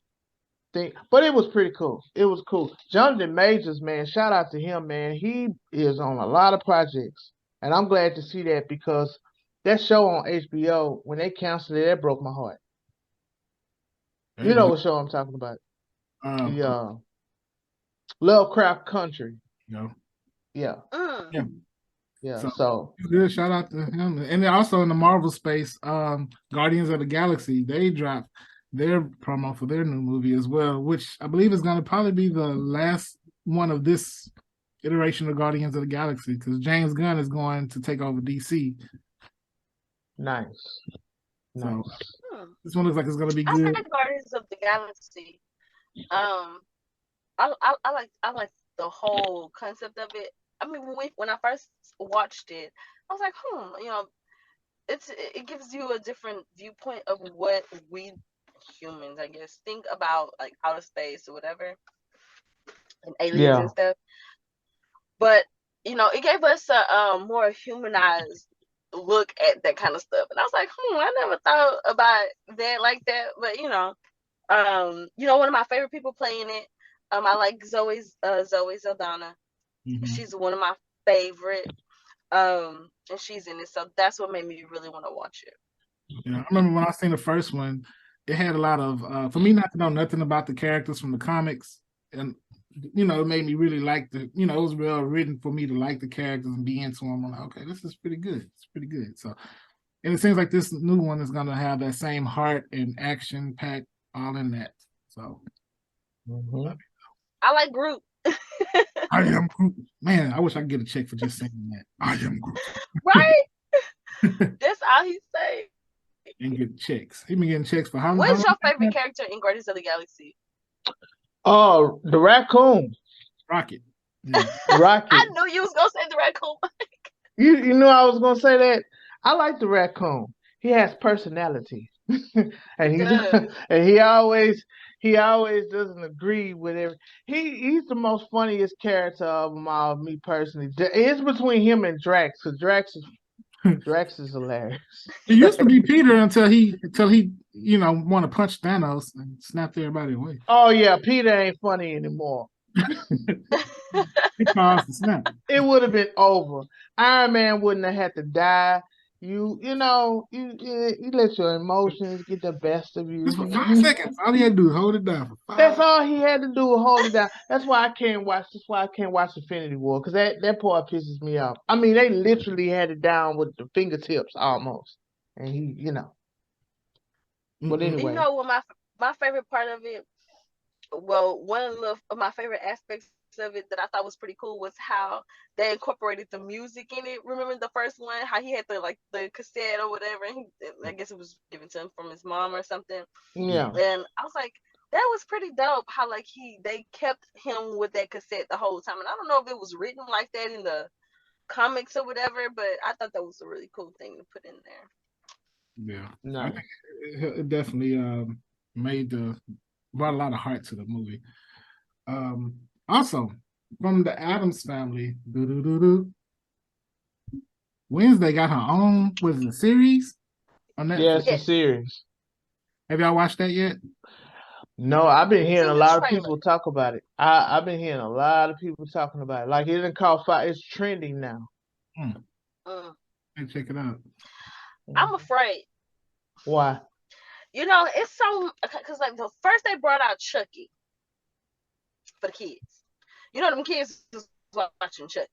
[SPEAKER 1] things, but it was pretty cool. It was cool. Jonathan Majors, man, shout out to him, man. He is on a lot of projects, and I'm glad to see that because that show on HBO, when they canceled it, that broke my heart. You know what show I'm talking about? The Lovecraft Country.
[SPEAKER 3] No.
[SPEAKER 1] Yeah. Yeah. So
[SPEAKER 3] good. Shout out to him. And then also in the Marvel space, Guardians of the Galaxy, they dropped their promo for their new movie as well, which I believe is going to probably be the last one of this iteration of Guardians of the Galaxy because James Gunn is going to take over DC.
[SPEAKER 1] Nice.
[SPEAKER 3] So, This one looks like it's gonna be
[SPEAKER 2] I
[SPEAKER 3] good.
[SPEAKER 2] like Guardians of the Galaxy. I like the whole concept of it. I mean, when I first watched it, I was like, it gives you a different viewpoint of what we humans, I guess, think about like outer space or whatever, and aliens and stuff. But it gave us a more humanized look at that kind of stuff, and I was like, I never thought about that like that. But one of my favorite people playing it. I like Zoe Saldana. Mm-hmm. She's one of my favorite. And she's in it, so that's what made me really want to watch it.
[SPEAKER 3] I remember when I seen the first one, it had a lot of for me not to know nothing about the characters from the comics, and it made me really like it was well written for me to like the characters and be into them. I'm like, okay, this is pretty good. It's pretty good. So, and it seems like this new one is gonna have that same heart and action pack all in that. So,
[SPEAKER 2] I like Groot.
[SPEAKER 3] I am Groot. Man, I wish I could get a check for just saying that. I am Groot.
[SPEAKER 2] Right? That's all he say.
[SPEAKER 3] And get checks. He been getting checks for how long?
[SPEAKER 2] What's your favorite character in Guardians of the Galaxy?
[SPEAKER 1] Oh, the raccoon.
[SPEAKER 3] Rocket.
[SPEAKER 1] Yeah. Rocket.
[SPEAKER 2] I knew you was gonna say the raccoon.
[SPEAKER 1] You knew I was gonna say that. I like the raccoon. He has personality, and he always doesn't agree with it. He's the most funniest character of them all. Me personally, it's between him and Drax. Because Drax is hilarious.
[SPEAKER 3] He used to be Peter until he want to punch Thanos and snap everybody away.
[SPEAKER 1] Oh yeah, Peter ain't funny anymore.
[SPEAKER 3] He caused the snap.
[SPEAKER 1] It would have been over. Iron Man wouldn't have had to die. You let your emotions get the best of you.
[SPEAKER 3] Just for 5 seconds. All he had to do is hold it down for 5.
[SPEAKER 1] That's all he had to do was hold it down. That's why I can't watch. That's why I can't watch Infinity War, because that part pisses me off. I mean, they literally had it down with the fingertips almost, and he. But anyway,
[SPEAKER 2] what my favorite part of it. Well, one of my favorite aspects of it that I thought was pretty cool was how they incorporated the music in it. Remember the first one, how he had the cassette or whatever, and I guess it was given to him from his mom or something.
[SPEAKER 1] Yeah.
[SPEAKER 2] And I was like, that was pretty dope. How they kept him with that cassette the whole time, and I don't know if it was written like that in the comics or whatever, but I thought that was a really cool thing to put in there.
[SPEAKER 3] Yeah,
[SPEAKER 1] no,
[SPEAKER 3] I think it definitely brought a lot of heart to the movie. Also, from the Addams Family, Wednesday got her own, series on Netflix?
[SPEAKER 1] Yeah, it's a series.
[SPEAKER 3] Have y'all watched that yet?
[SPEAKER 1] No, I've been hearing a lot of people talk about it. I've been hearing a lot of people talking about it. Like, it didn't call fire. It's trending now.
[SPEAKER 3] Check it out.
[SPEAKER 2] I'm afraid.
[SPEAKER 1] Why?
[SPEAKER 2] It's so, because the first they brought out Chucky for the kids. Them kids was watching Chucky.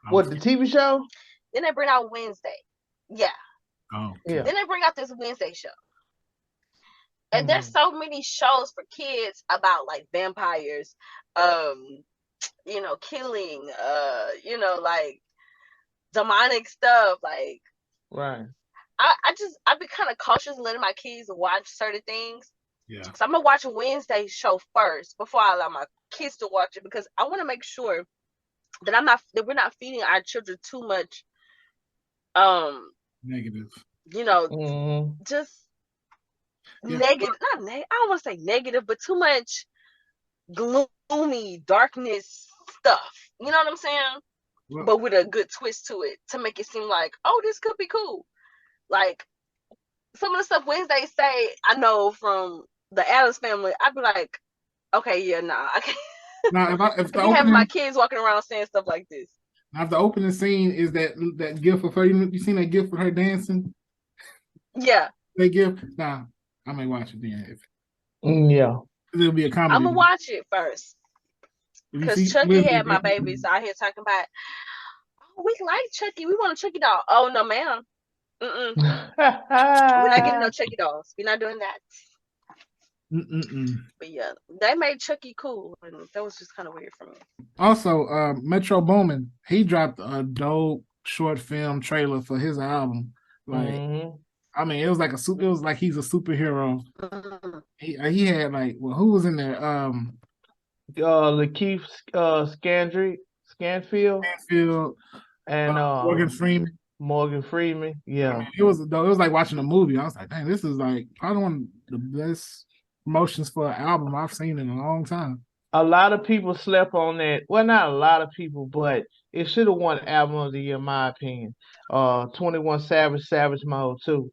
[SPEAKER 1] What, the TV show?
[SPEAKER 2] Then they bring out Wednesday. Yeah.
[SPEAKER 3] Oh.
[SPEAKER 1] Yeah.
[SPEAKER 2] Then they bring out this Wednesday show. And there's so many shows for kids about vampires, killing, demonic stuff.
[SPEAKER 1] Right.
[SPEAKER 2] I've been kind of cautious letting my kids watch certain things.
[SPEAKER 3] Yeah.
[SPEAKER 2] So I'm gonna watch a Wednesday show first before I allow my kids to watch it, because I want to make sure that we're not feeding our children too much
[SPEAKER 3] negative.
[SPEAKER 2] Just negative. I don't want to say negative, but too much gloomy darkness stuff. You know what I'm saying? Well, but with a good twist to it to make it seem like, oh, this could be cool. Like some of the stuff Wednesday say, I know from the Addams Family, I'd be like, okay, yeah, nah, I can't.
[SPEAKER 3] Now, if the
[SPEAKER 2] have my kids walking around saying stuff like this.
[SPEAKER 3] Now, if the opening scene is that gift of her, you seen that gift of her dancing?
[SPEAKER 2] Yeah.
[SPEAKER 3] That gift? Nah, I may watch it then.
[SPEAKER 1] Yeah.
[SPEAKER 3] It'll be a comedy.
[SPEAKER 2] I'm gonna watch it first. Because Chucky had my babies out here talking about, oh, we like Chucky. We want a Chucky doll. Oh, no, ma'am. We're not getting no Chucky dolls. We're not doing that. But yeah, they made Chucky cool, and that was just kind of weird for me.
[SPEAKER 3] Also, Metro Boomin, he dropped a dope short film trailer for his album. Like, I mean, it was like he's a superhero. He had like, well, who was in there?
[SPEAKER 1] Lakeith Scanfield, and Morgan Freeman. Yeah.
[SPEAKER 3] I mean, it was like watching a movie. I was like, dang, this is like probably one of the best promotions for an album I've seen in a long time.
[SPEAKER 1] A lot of people slept on that. Well, not a lot of people, but it should have won Album of the Year, in my opinion. 21 Savage Mode too.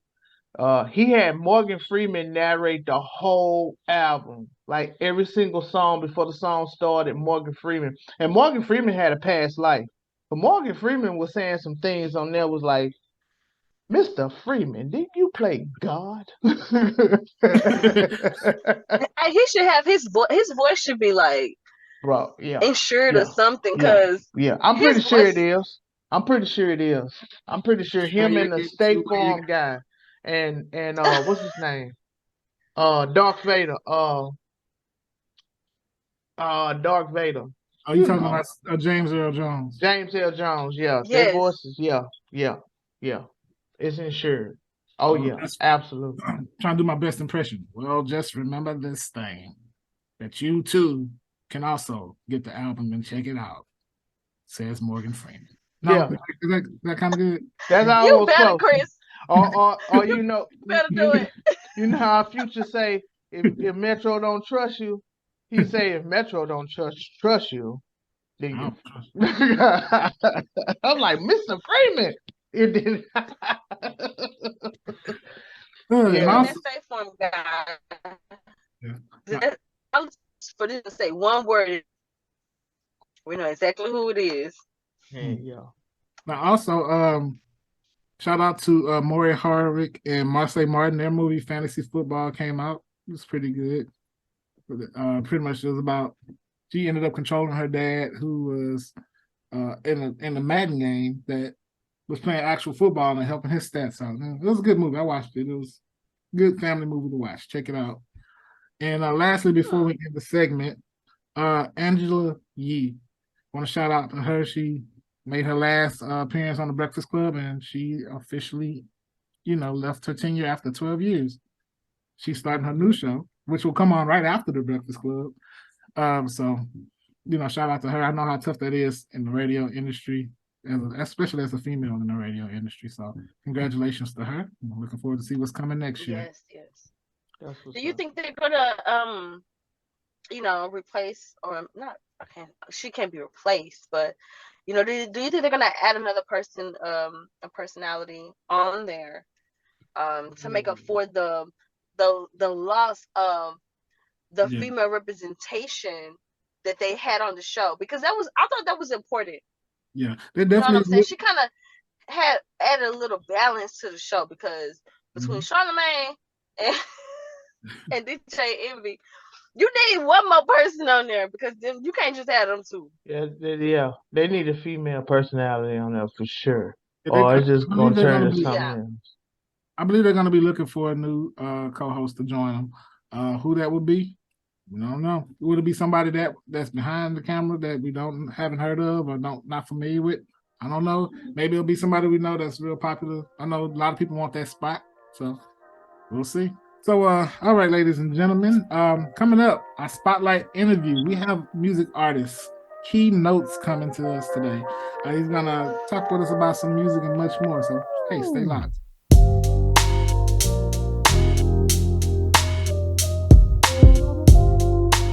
[SPEAKER 1] He had Morgan Freeman narrate the whole album, like every single song before the song started. Morgan Freeman, and Morgan Freeman had a past life, but Morgan Freeman was saying some things on there was like, Mr. Freeman, did you play God?
[SPEAKER 2] He should have his voice should be like,
[SPEAKER 1] bro, yeah,
[SPEAKER 2] insured or something, because
[SPEAKER 1] I'm pretty sure it is. I'm pretty sure it is. I'm pretty sure him and the State Farm guy and what's his name? Darth Vader. Darth Vader.
[SPEAKER 3] Are you talking about James Earl Jones?
[SPEAKER 1] James Earl Jones, yeah. Yes. Their voices, yeah. It's insured. Oh yeah, absolutely.
[SPEAKER 3] I'm trying to do my best impression. Well, just remember this thing, that you too can also get the album and check it out, says Morgan Freeman. No, yeah. Is that kind of good?
[SPEAKER 1] That's
[SPEAKER 2] all. You better, Chris.
[SPEAKER 1] Or you know,
[SPEAKER 2] you better do it.
[SPEAKER 1] You know how Future say, if Metro don't trust you, he say, if Metro don't trust you, then you. I'm like, Mr. Freeman. It did.
[SPEAKER 2] That State Farm guy. Yeah. For this to say one word, we know exactly who it is.
[SPEAKER 1] Yeah.
[SPEAKER 3] Now, also, shout out to Maury Hardwick and Marseille Martin. Their movie Fantasy Football came out. It was pretty good. Pretty much it was about, she ended up controlling her dad, who was in a Madden game that was playing actual football and helping his stats out. It was a good movie. I watched it. It was a good family movie to watch. Check it out. And lastly, before we end the segment, Angela Yee. Want to shout out to her. She made her last appearance on The Breakfast Club, and she officially, left her tenure after 12 years. She's starting her new show, which will come on right after The Breakfast Club. So, shout out to her. I know how tough that is in the radio industry, especially as a female in the radio industry. So congratulations to her. I'm looking forward to see what's coming next year.
[SPEAKER 2] Yes. Do you think they're gonna replace, or not? She can't be replaced, but do you think they're gonna add another person, a personality on there, to make up for the loss of the female representation that they had on the show? Because I thought that was important.
[SPEAKER 3] Yeah, they definitely. You know what I'm
[SPEAKER 2] saying? She kind of had added a little balance to the show, because between Charlamagne and DJ Envy, you need one more person on there, because you can't just add them two.
[SPEAKER 1] Yeah, they need a female personality on there for sure, or it's just gonna turn into something else.
[SPEAKER 3] I believe they're gonna be looking for a new co-host to join them. Who that would be? We don't know. Would it be somebody that's behind the camera that we haven't heard of or not familiar with? I don't know. Maybe it'll be somebody we know that's real popular. I know a lot of people want that spot, so we'll see. So, all right, ladies and gentlemen, coming up, our spotlight interview. We have music artist Kei Knowtz coming to us today. He's gonna talk with us about some music and much more. So, hey, stay locked.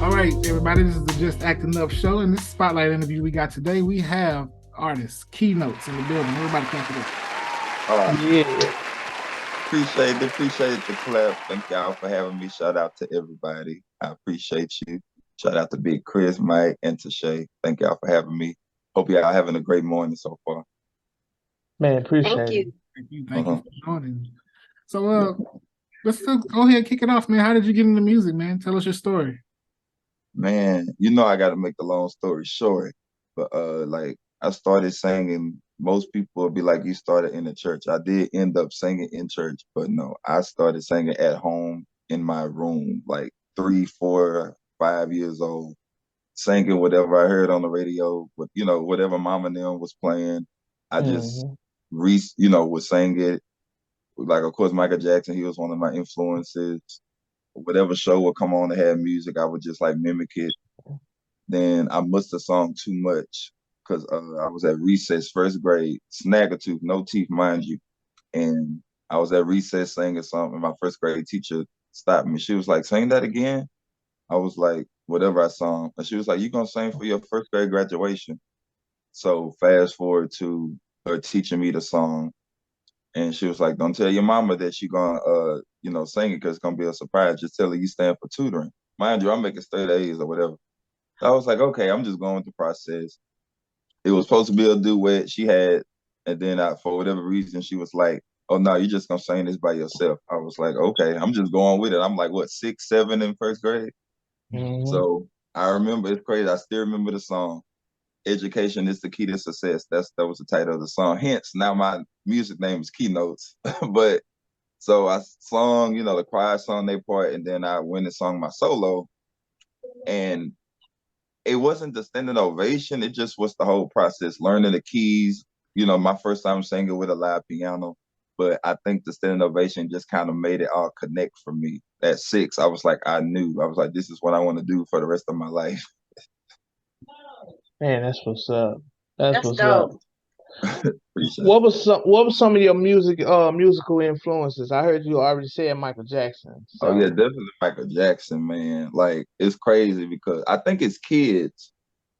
[SPEAKER 3] All right, everybody, this is the Just Acting Up show, and this spotlight interview we got today, we have artist Kei Knowtz in the building. Everybody clap it up.
[SPEAKER 1] Yeah.
[SPEAKER 4] Appreciate the clap. Thank y'all for having me. Shout out to everybody. I appreciate you. Shout out to Big Chris, Mike, and to Shay. Thank y'all for having me. Hope y'all having a great morning so far.
[SPEAKER 1] Man, appreciate it.
[SPEAKER 3] Thank you for joining. So let's go ahead and kick it off, man. How did you get into music, man? Tell us your story.
[SPEAKER 4] Man, I got to make the long story short, but I started singing. Most people will be like, you started in the church. I did end up singing in church, but no, I started singing at home in my room, like 3, 4, 5 years old, singing whatever I heard on the radio, whatever mama and them was playing. I just, would sing it like, of course, Michael Jackson, he was one of my influences. Whatever show would come on that had music, I would just like mimic it. Then I must have sung too much because I was at recess, first grade, snag-a-tooth, no teeth, mind you. And I was at recess singing something, and my first grade teacher stopped me. She was like, "Sing that again." I was like, "Whatever I sung." And she was like, "You gonna sing for your first grade graduation?" So fast forward to her teaching me the song, and she was like, "Don't tell your mama that she gonna sing it because it's gonna be a surprise. Just tell her you stand for tutoring." Mind you, I'm making straight A's or whatever. So I was like, "Okay, I'm just going through the process." It was supposed to be a duet she had, and then for whatever reason she was like, "Oh no, you're just gonna sing this by yourself." I was like, "Okay, I'm just going with it." I'm like, what, 6, 7 in first grade? So I remember, it's crazy. I still remember the song. Education is the key to success. That was the title of the song. Hence, now my music name is Kei Knowtz. But so I sung, the choir sung their part, and then I went and sung my solo. And it wasn't the standing ovation. It just was the whole process, learning the keys. My first time singing with a live piano. But I think the standing ovation just kind of made it all connect for me. At 6, I was like, I was like, this is what I want to do for the rest of my life.
[SPEAKER 1] Man, that's what's up. That's what's
[SPEAKER 2] dope.
[SPEAKER 1] up. What was some of your musical influences? I heard you already said Michael Jackson. So.
[SPEAKER 4] Oh yeah, definitely Michael Jackson, man. Like, it's crazy because I think it's kids.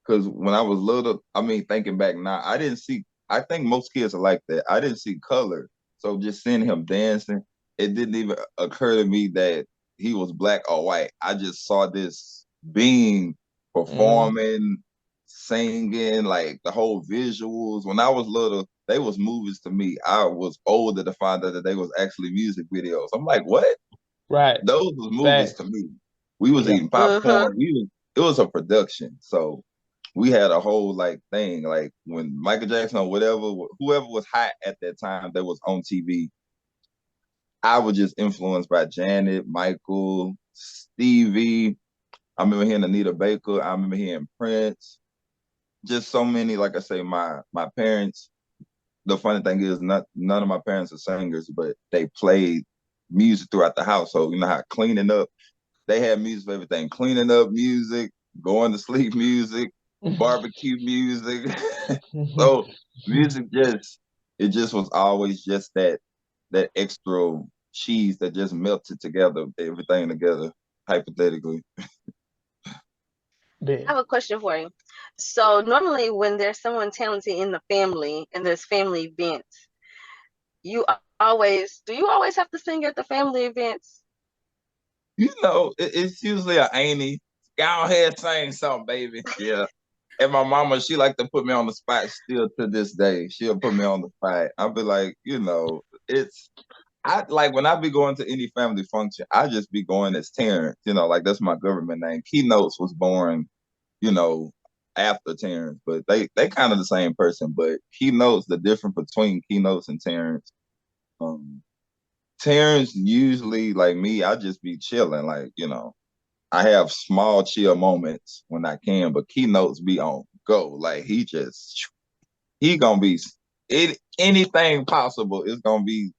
[SPEAKER 4] Because when I was little, I mean, thinking back now, I think most kids are like that. I didn't see color. So just seeing him dancing, it didn't even occur to me that he was black or white. I just saw this being performing, singing, like the whole visuals. When I was little, they was movies to me. I was older to find out that they was actually music videos. I'm like, what?
[SPEAKER 1] Right.
[SPEAKER 4] Those was movies to me. We was eating popcorn. It was a production. So we had a whole like thing. Like when Michael Jackson or whoever was hot at that time that was on TV, I was just influenced by Janet, Michael, Stevie. I remember hearing Anita Baker. I remember hearing Prince. Just so many, like I say, my parents. The funny thing is, none of my parents are singers, but they played music throughout the house. So you know how cleaning up, they had music for everything. Cleaning up music, going to sleep music, barbecue music. So music it just was always just that extra cheese that just melted together, everything together, hypothetically.
[SPEAKER 2] I have a question for you. So normally when there's someone talented in the family and there's family events, do you always have to sing at the family events?
[SPEAKER 4] It's usually an auntie. Go ahead, sing something, baby. Yeah. And my mama, she like to put me on the spot still to this day. She'll put me on the spot. I'll be like, I like when I be going to any family function, I just be going as Terrence, like that's my government name. Kei Knowtz was born, after Terrence, but they kind of the same person. But Kei Knowtz, the difference between Kei Knowtz and Terrence, Terrence usually like me, I just be chilling, like I have small chill moments when I can, but Kei Knowtz be on go, like he gonna be anything possible. It's gonna be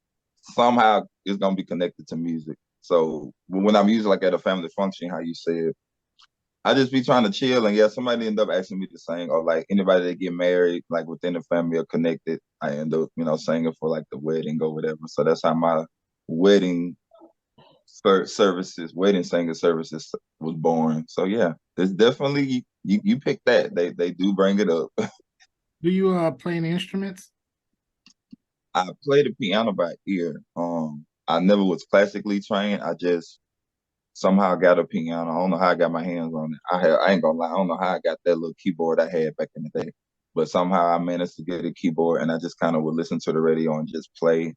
[SPEAKER 4] somehow it's gonna be connected to music. So when I'm usually like at a family function, how you said, I just be trying to chill, and yeah, somebody end up asking me to sing, or like anybody that get married, like within the family or connected, I end up, singing for like the wedding or whatever. So that's how my wedding wedding singing services was born. So yeah, there's definitely you pick that. They do bring it up.
[SPEAKER 3] Do you play any instruments?
[SPEAKER 4] I play the piano by ear. I never was classically trained. I just somehow got a piano. I don't know how I got my hands on it. I ain't gonna lie, I don't know how I got that little keyboard I had back in the day. But somehow I managed to get a keyboard, and I just kind of would listen to the radio and just play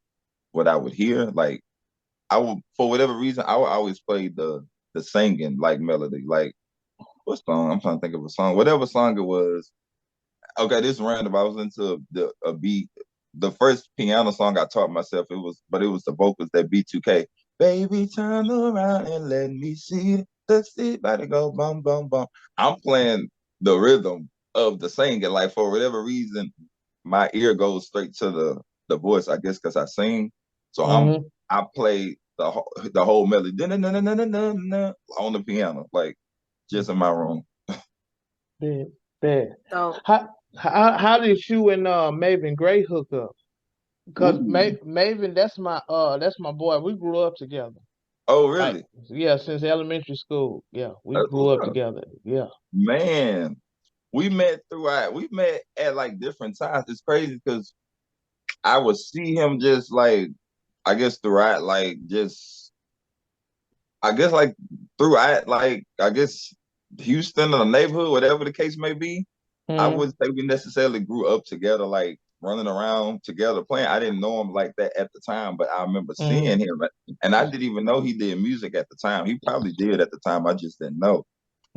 [SPEAKER 4] what I would hear. Like I would, for whatever reason, I would always play the singing like melody. Like what song? I'm trying to think of a song. Whatever song it was. Okay, this random. I was into a beat. The first piano song I taught myself, it was the vocals that B2K. Baby, turn around and let me see the seat body go bum bum bum. I'm playing the rhythm of the singing. Like for whatever reason, my ear goes straight to the voice. I guess because I sing. So I played the whole melody on the piano, like just in my room.
[SPEAKER 1] Bad.
[SPEAKER 2] So
[SPEAKER 1] How did you and Maven Gray hook up? Because
[SPEAKER 4] Ooh.
[SPEAKER 1] Maven, that's my boy. We grew up together.
[SPEAKER 4] Oh,
[SPEAKER 1] Like,
[SPEAKER 4] really?
[SPEAKER 1] yeah, since elementary school. Yeah, we
[SPEAKER 4] That's
[SPEAKER 1] grew
[SPEAKER 4] what's
[SPEAKER 1] up
[SPEAKER 4] up.
[SPEAKER 1] together. Yeah.
[SPEAKER 4] Man, we met at like different times. It's crazy because I would see him just like, I guess throughout, like just, I guess like throughout, like, I guess Houston or the neighborhood, whatever the case may be. I
[SPEAKER 1] Mm-hmm.
[SPEAKER 4] wouldn't say we necessarily grew up together, like running around together playing. I didn't know him like that at the time, but I remember seeing him, and I didn't even know he did music at the time. He probably did at the time. I just didn't know.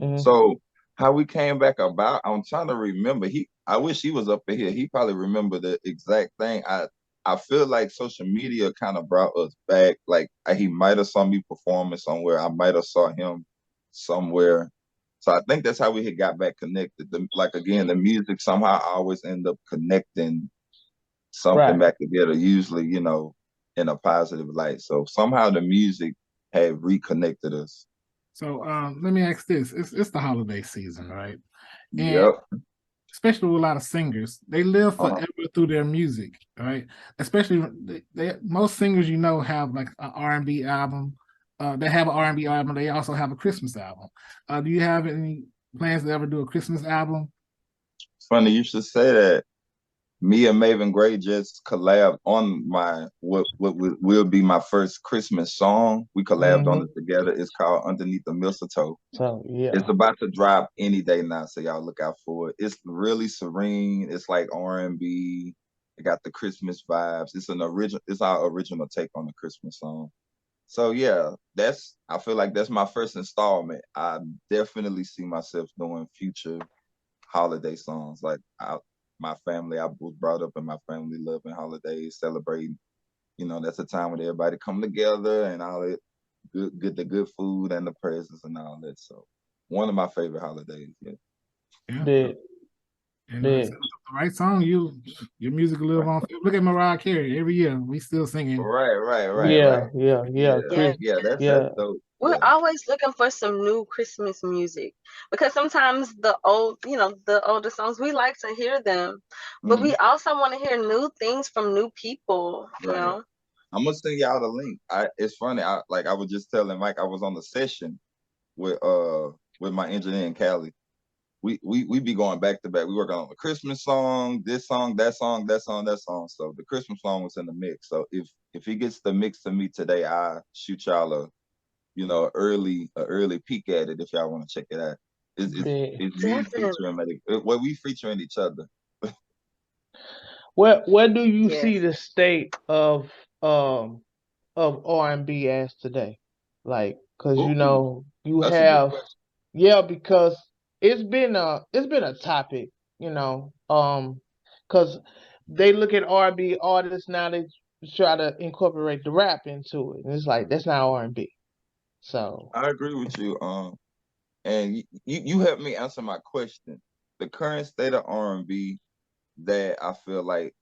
[SPEAKER 1] Mm-hmm.
[SPEAKER 4] So how we came back about, I'm trying to remember. I wish he was up in here. He probably remember the exact thing. I feel like social media kind of brought us back. Like he might have saw me performing somewhere. I might have saw him somewhere. So I think that's how we had got back connected. Like again, the music somehow always end up connecting something
[SPEAKER 1] Right.
[SPEAKER 4] back together. Usually, in a positive light. So somehow the music had reconnected us.
[SPEAKER 3] So let me ask this: it's the holiday season, right? And
[SPEAKER 4] Yep.
[SPEAKER 3] especially with a lot of singers, they live forever through their music, right? Especially most singers have like an R&B album. They have an R&B album. They also have a Christmas album. Do you have any plans to ever do a Christmas album?
[SPEAKER 4] Funny you should say that. Me and Maven Gray just collabed on what will be my first Christmas song. We collabed on it together. It's called Underneath the Mistletoe.
[SPEAKER 1] So
[SPEAKER 4] It's
[SPEAKER 1] yeah.
[SPEAKER 4] about to drop any day now, so y'all look out for it. It's really serene. It's like R&B. It got the Christmas vibes. It's our original take on the Christmas song. So yeah, I feel like that's my first installment. I definitely see myself doing future holiday songs. Like my family, I was brought up in my family loving holidays, celebrating. That's a time when everybody come together and all it good the good food and the presents and all that. So one of my favorite holidays. Yeah.
[SPEAKER 3] Yeah. And it's the right song, your music will live on. Look at Mariah Carey. Every year we still singing.
[SPEAKER 4] Right. That's dope.
[SPEAKER 2] We're always looking for some new Christmas music because sometimes the older songs, we like to hear them, but we also want to hear new things from new people,
[SPEAKER 4] Right. I'm gonna send y'all the link. It's funny. I was just telling Mike, I was on the session with my engineer in Cali. We be going back to back. We working on the Christmas song, this song, that song, that song, that song. So the Christmas song was in the mix. So if he gets the mix to me today, I shoot y'all a early peek at it if y'all want to check it out. It's me featuring what we featuring each other.
[SPEAKER 1] Where do you see the state of R&B as today? Like, cause you have, because it's been a topic, cause they look at R&B artists now, they try to incorporate the rap into it, and it's like that's not R&B. So
[SPEAKER 4] I agree with you. And you helped me answer my question. The current state of R&B that I feel like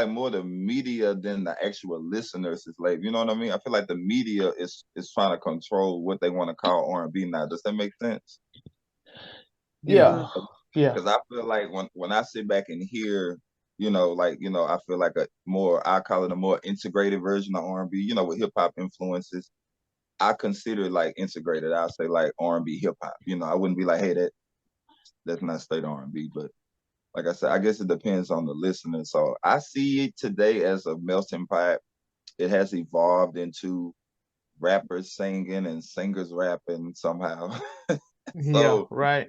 [SPEAKER 4] more the media than the actual listeners is like, you know what I mean? I feel like the media is trying to control what they want to call R&B now. Does that make sense?
[SPEAKER 1] yeah.
[SPEAKER 4] Because I feel like when I sit back and hear, I feel like I call it a more integrated version of R&B, with hip hop influences. I consider it like integrated. I'll say like R&B hip hop. I wouldn't be like, hey, that's not straight R&B, but like I said, I guess it depends on the listener. So I see it today as a melting pot. It has evolved into rappers singing and singers rapping somehow. So
[SPEAKER 1] right.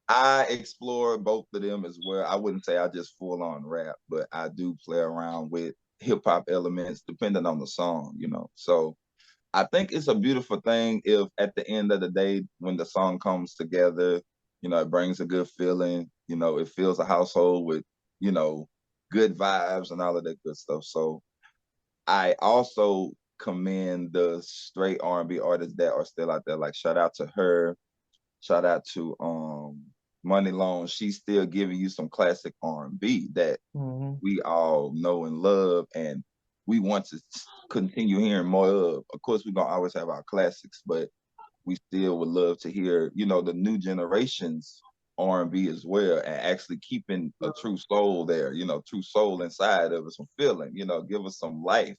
[SPEAKER 4] I explore both of them as well. I wouldn't say I just full on rap, but I do play around with hip hop elements depending on the song, So I think it's a beautiful thing if at the end of the day, when the song comes together, it brings a good feeling, it fills a household with, good vibes and all of that good stuff. So I also commend the straight R&B artists that are still out there. Like shout out to her, shout out to Money Long, she's still giving you some classic R&B that we all know and love, and we want to continue hearing more of. Of course, we're gonna always have our classics, but we still would love to hear, the new generations R&B as well, and actually keeping a true soul there, true soul inside of us, some feeling, give us some life.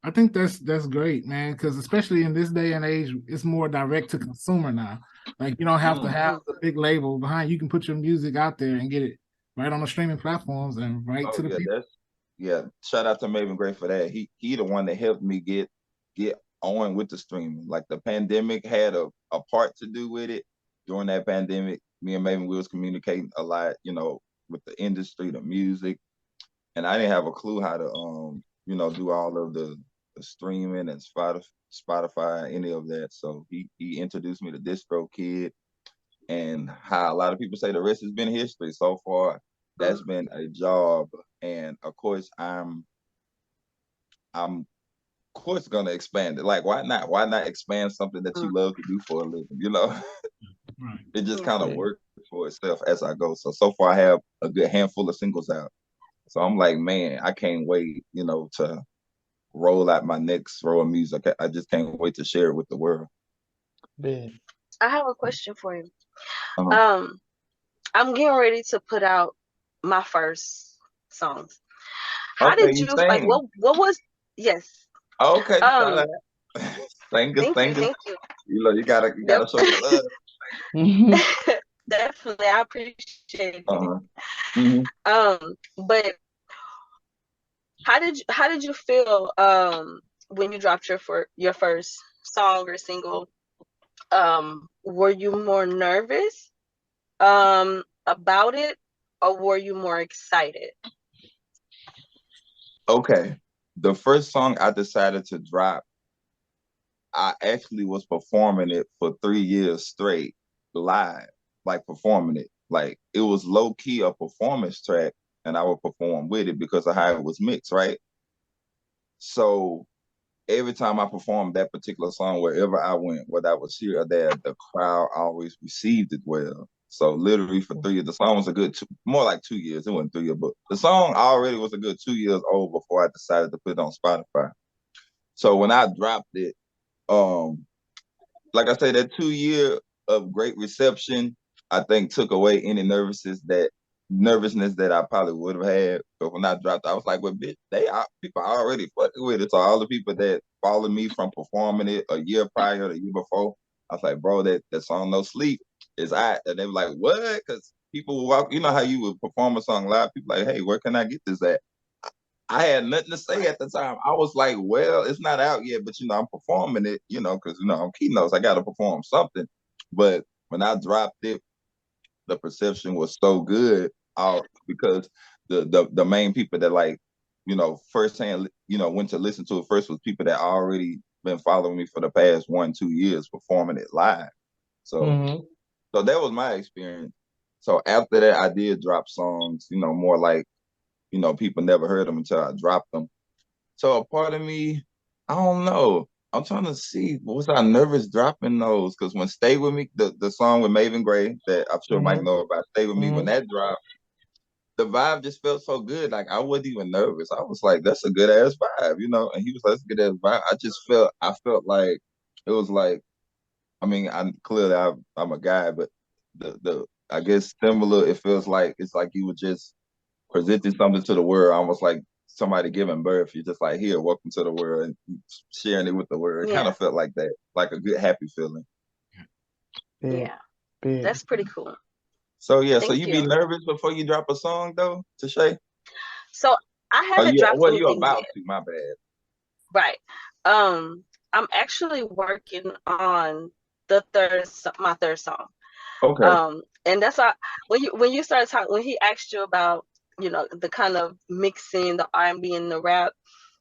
[SPEAKER 3] I think that's great, man, because especially in this day and age, it's more direct to consumer now. Like, you don't have to have the big label behind. You can put your music out there and get it right on the streaming platforms and to the people.
[SPEAKER 4] Shout out to Maven Gray for that. He the one that helped me get on with the streaming. Like, the pandemic had a part to do with it. During that pandemic, me and Maven, we was communicating a lot, with the industry, the music, and I didn't have a clue how to do all of the streaming and Spotify, any of that. So he introduced me to DistroKid, and how a lot of people say the rest has been history so far. That's been a job, and of course I'm of course gonna expand it. Like, why not expand something that you love to do for a living?
[SPEAKER 3] Right.
[SPEAKER 4] It just kind of works for itself as I go. So far I have a good handful of singles out. So I'm like, man, I can't wait, to roll out my next row of music. I just can't wait to share it with the world.
[SPEAKER 2] I have a question for you. I'm getting ready to put out my first songs. How did you like? What was? Yes.
[SPEAKER 4] Okay. Thank you. You gotta show your love.
[SPEAKER 2] Definitely, I appreciate it. But how did you feel when you dropped your first song or single? Were you more nervous about it, or were you more excited?
[SPEAKER 4] Okay. The first song I decided to drop, I actually was performing it for 3 years straight, live, like performing it. Like, it was low key a performance track, and I would perform with it because of how it was mixed, right? So every time I performed that particular song, wherever I went, whether I was here or there, the crowd always received it well. So literally for 3 years, the song was a good more like 2 years. It wasn't 3 years, but the song already was a good 2 years old before I decided to put it on Spotify. So when I dropped it, like I said, that 2 year of great reception, I think took away any nervousness that I probably would have had. But when I dropped, I was like, well, bitch, people are already fucking with it. So all the people that followed me from performing it a year prior, the year before, I was like, bro, that song No Sleep is out. And they were like, what? Because people will walk, you know how you would perform a song live, people like, hey, where can I get this at? I had nothing to say at the time. I was like, well, it's not out yet, but I'm performing it, because I'm Kei Knowtz. I gotta perform something. But when I dropped it, the perception was so good, because the main people that firsthand, went to listen to it first was people that already been following me for the past 1-2 years performing it live. So so that was my experience. So after that, I did drop songs, more like, people never heard them until I dropped them. So a part of me, I don't know. I'm trying to see, was I nervous dropping those? Because when Stay With Me, the song with Maven Gray that I'm sure Mike know about, Stay With Me, when that dropped, the vibe just felt so good. Like, I wasn't even nervous. I was like, that's a good ass vibe, and he was like, that's a good ass vibe. I felt like it was like, I mean, I'm a guy, but the I guess similar, it feels like it's like you were just presenting something to the world, almost like somebody giving birth. You're just like, here, welcome to the world, and sharing it with the world. It kind of felt like that, like a good, happy feeling.
[SPEAKER 2] Yeah. That's pretty cool.
[SPEAKER 4] So yeah, so you be nervous before you drop a song though, Tashay?
[SPEAKER 2] So I haven't dropped anything
[SPEAKER 4] you're about
[SPEAKER 2] yet.
[SPEAKER 4] to, my bad.
[SPEAKER 2] Right. I'm actually working on my third song.
[SPEAKER 4] Okay.
[SPEAKER 2] And that's why when you started talking, when he asked you about, the kind of mixing the R&B and the rap,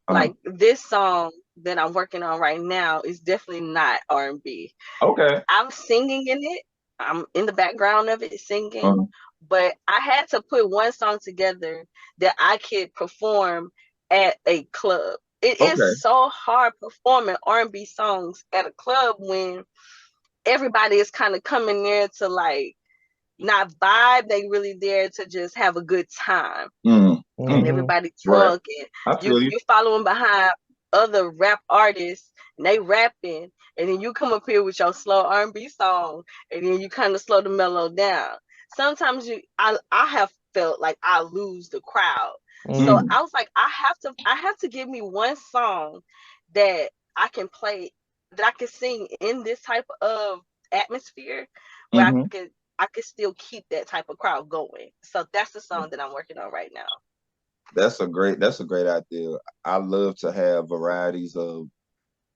[SPEAKER 2] like this song that I'm working on right now is definitely not R&B.
[SPEAKER 4] Okay.
[SPEAKER 2] I'm singing in it. I'm in the background of it singing, but I had to put one song together that I could perform at a club. It is so hard performing R&B songs at a club when everybody is kind of coming there to like not vibe, they really there to just have a good time. And everybody drunk, and you following behind other rap artists and they rapping, and then you come up here with your slow R&B song, and then you kind of slow the mellow down. Sometimes I have felt like I lose the crowd. So I was like, I have to give me one song that I can play, that I can sing in this type of atmosphere where I could still keep that type of crowd going. So that's the song that I'm working on right now.
[SPEAKER 4] That's a great idea. I love to have varieties of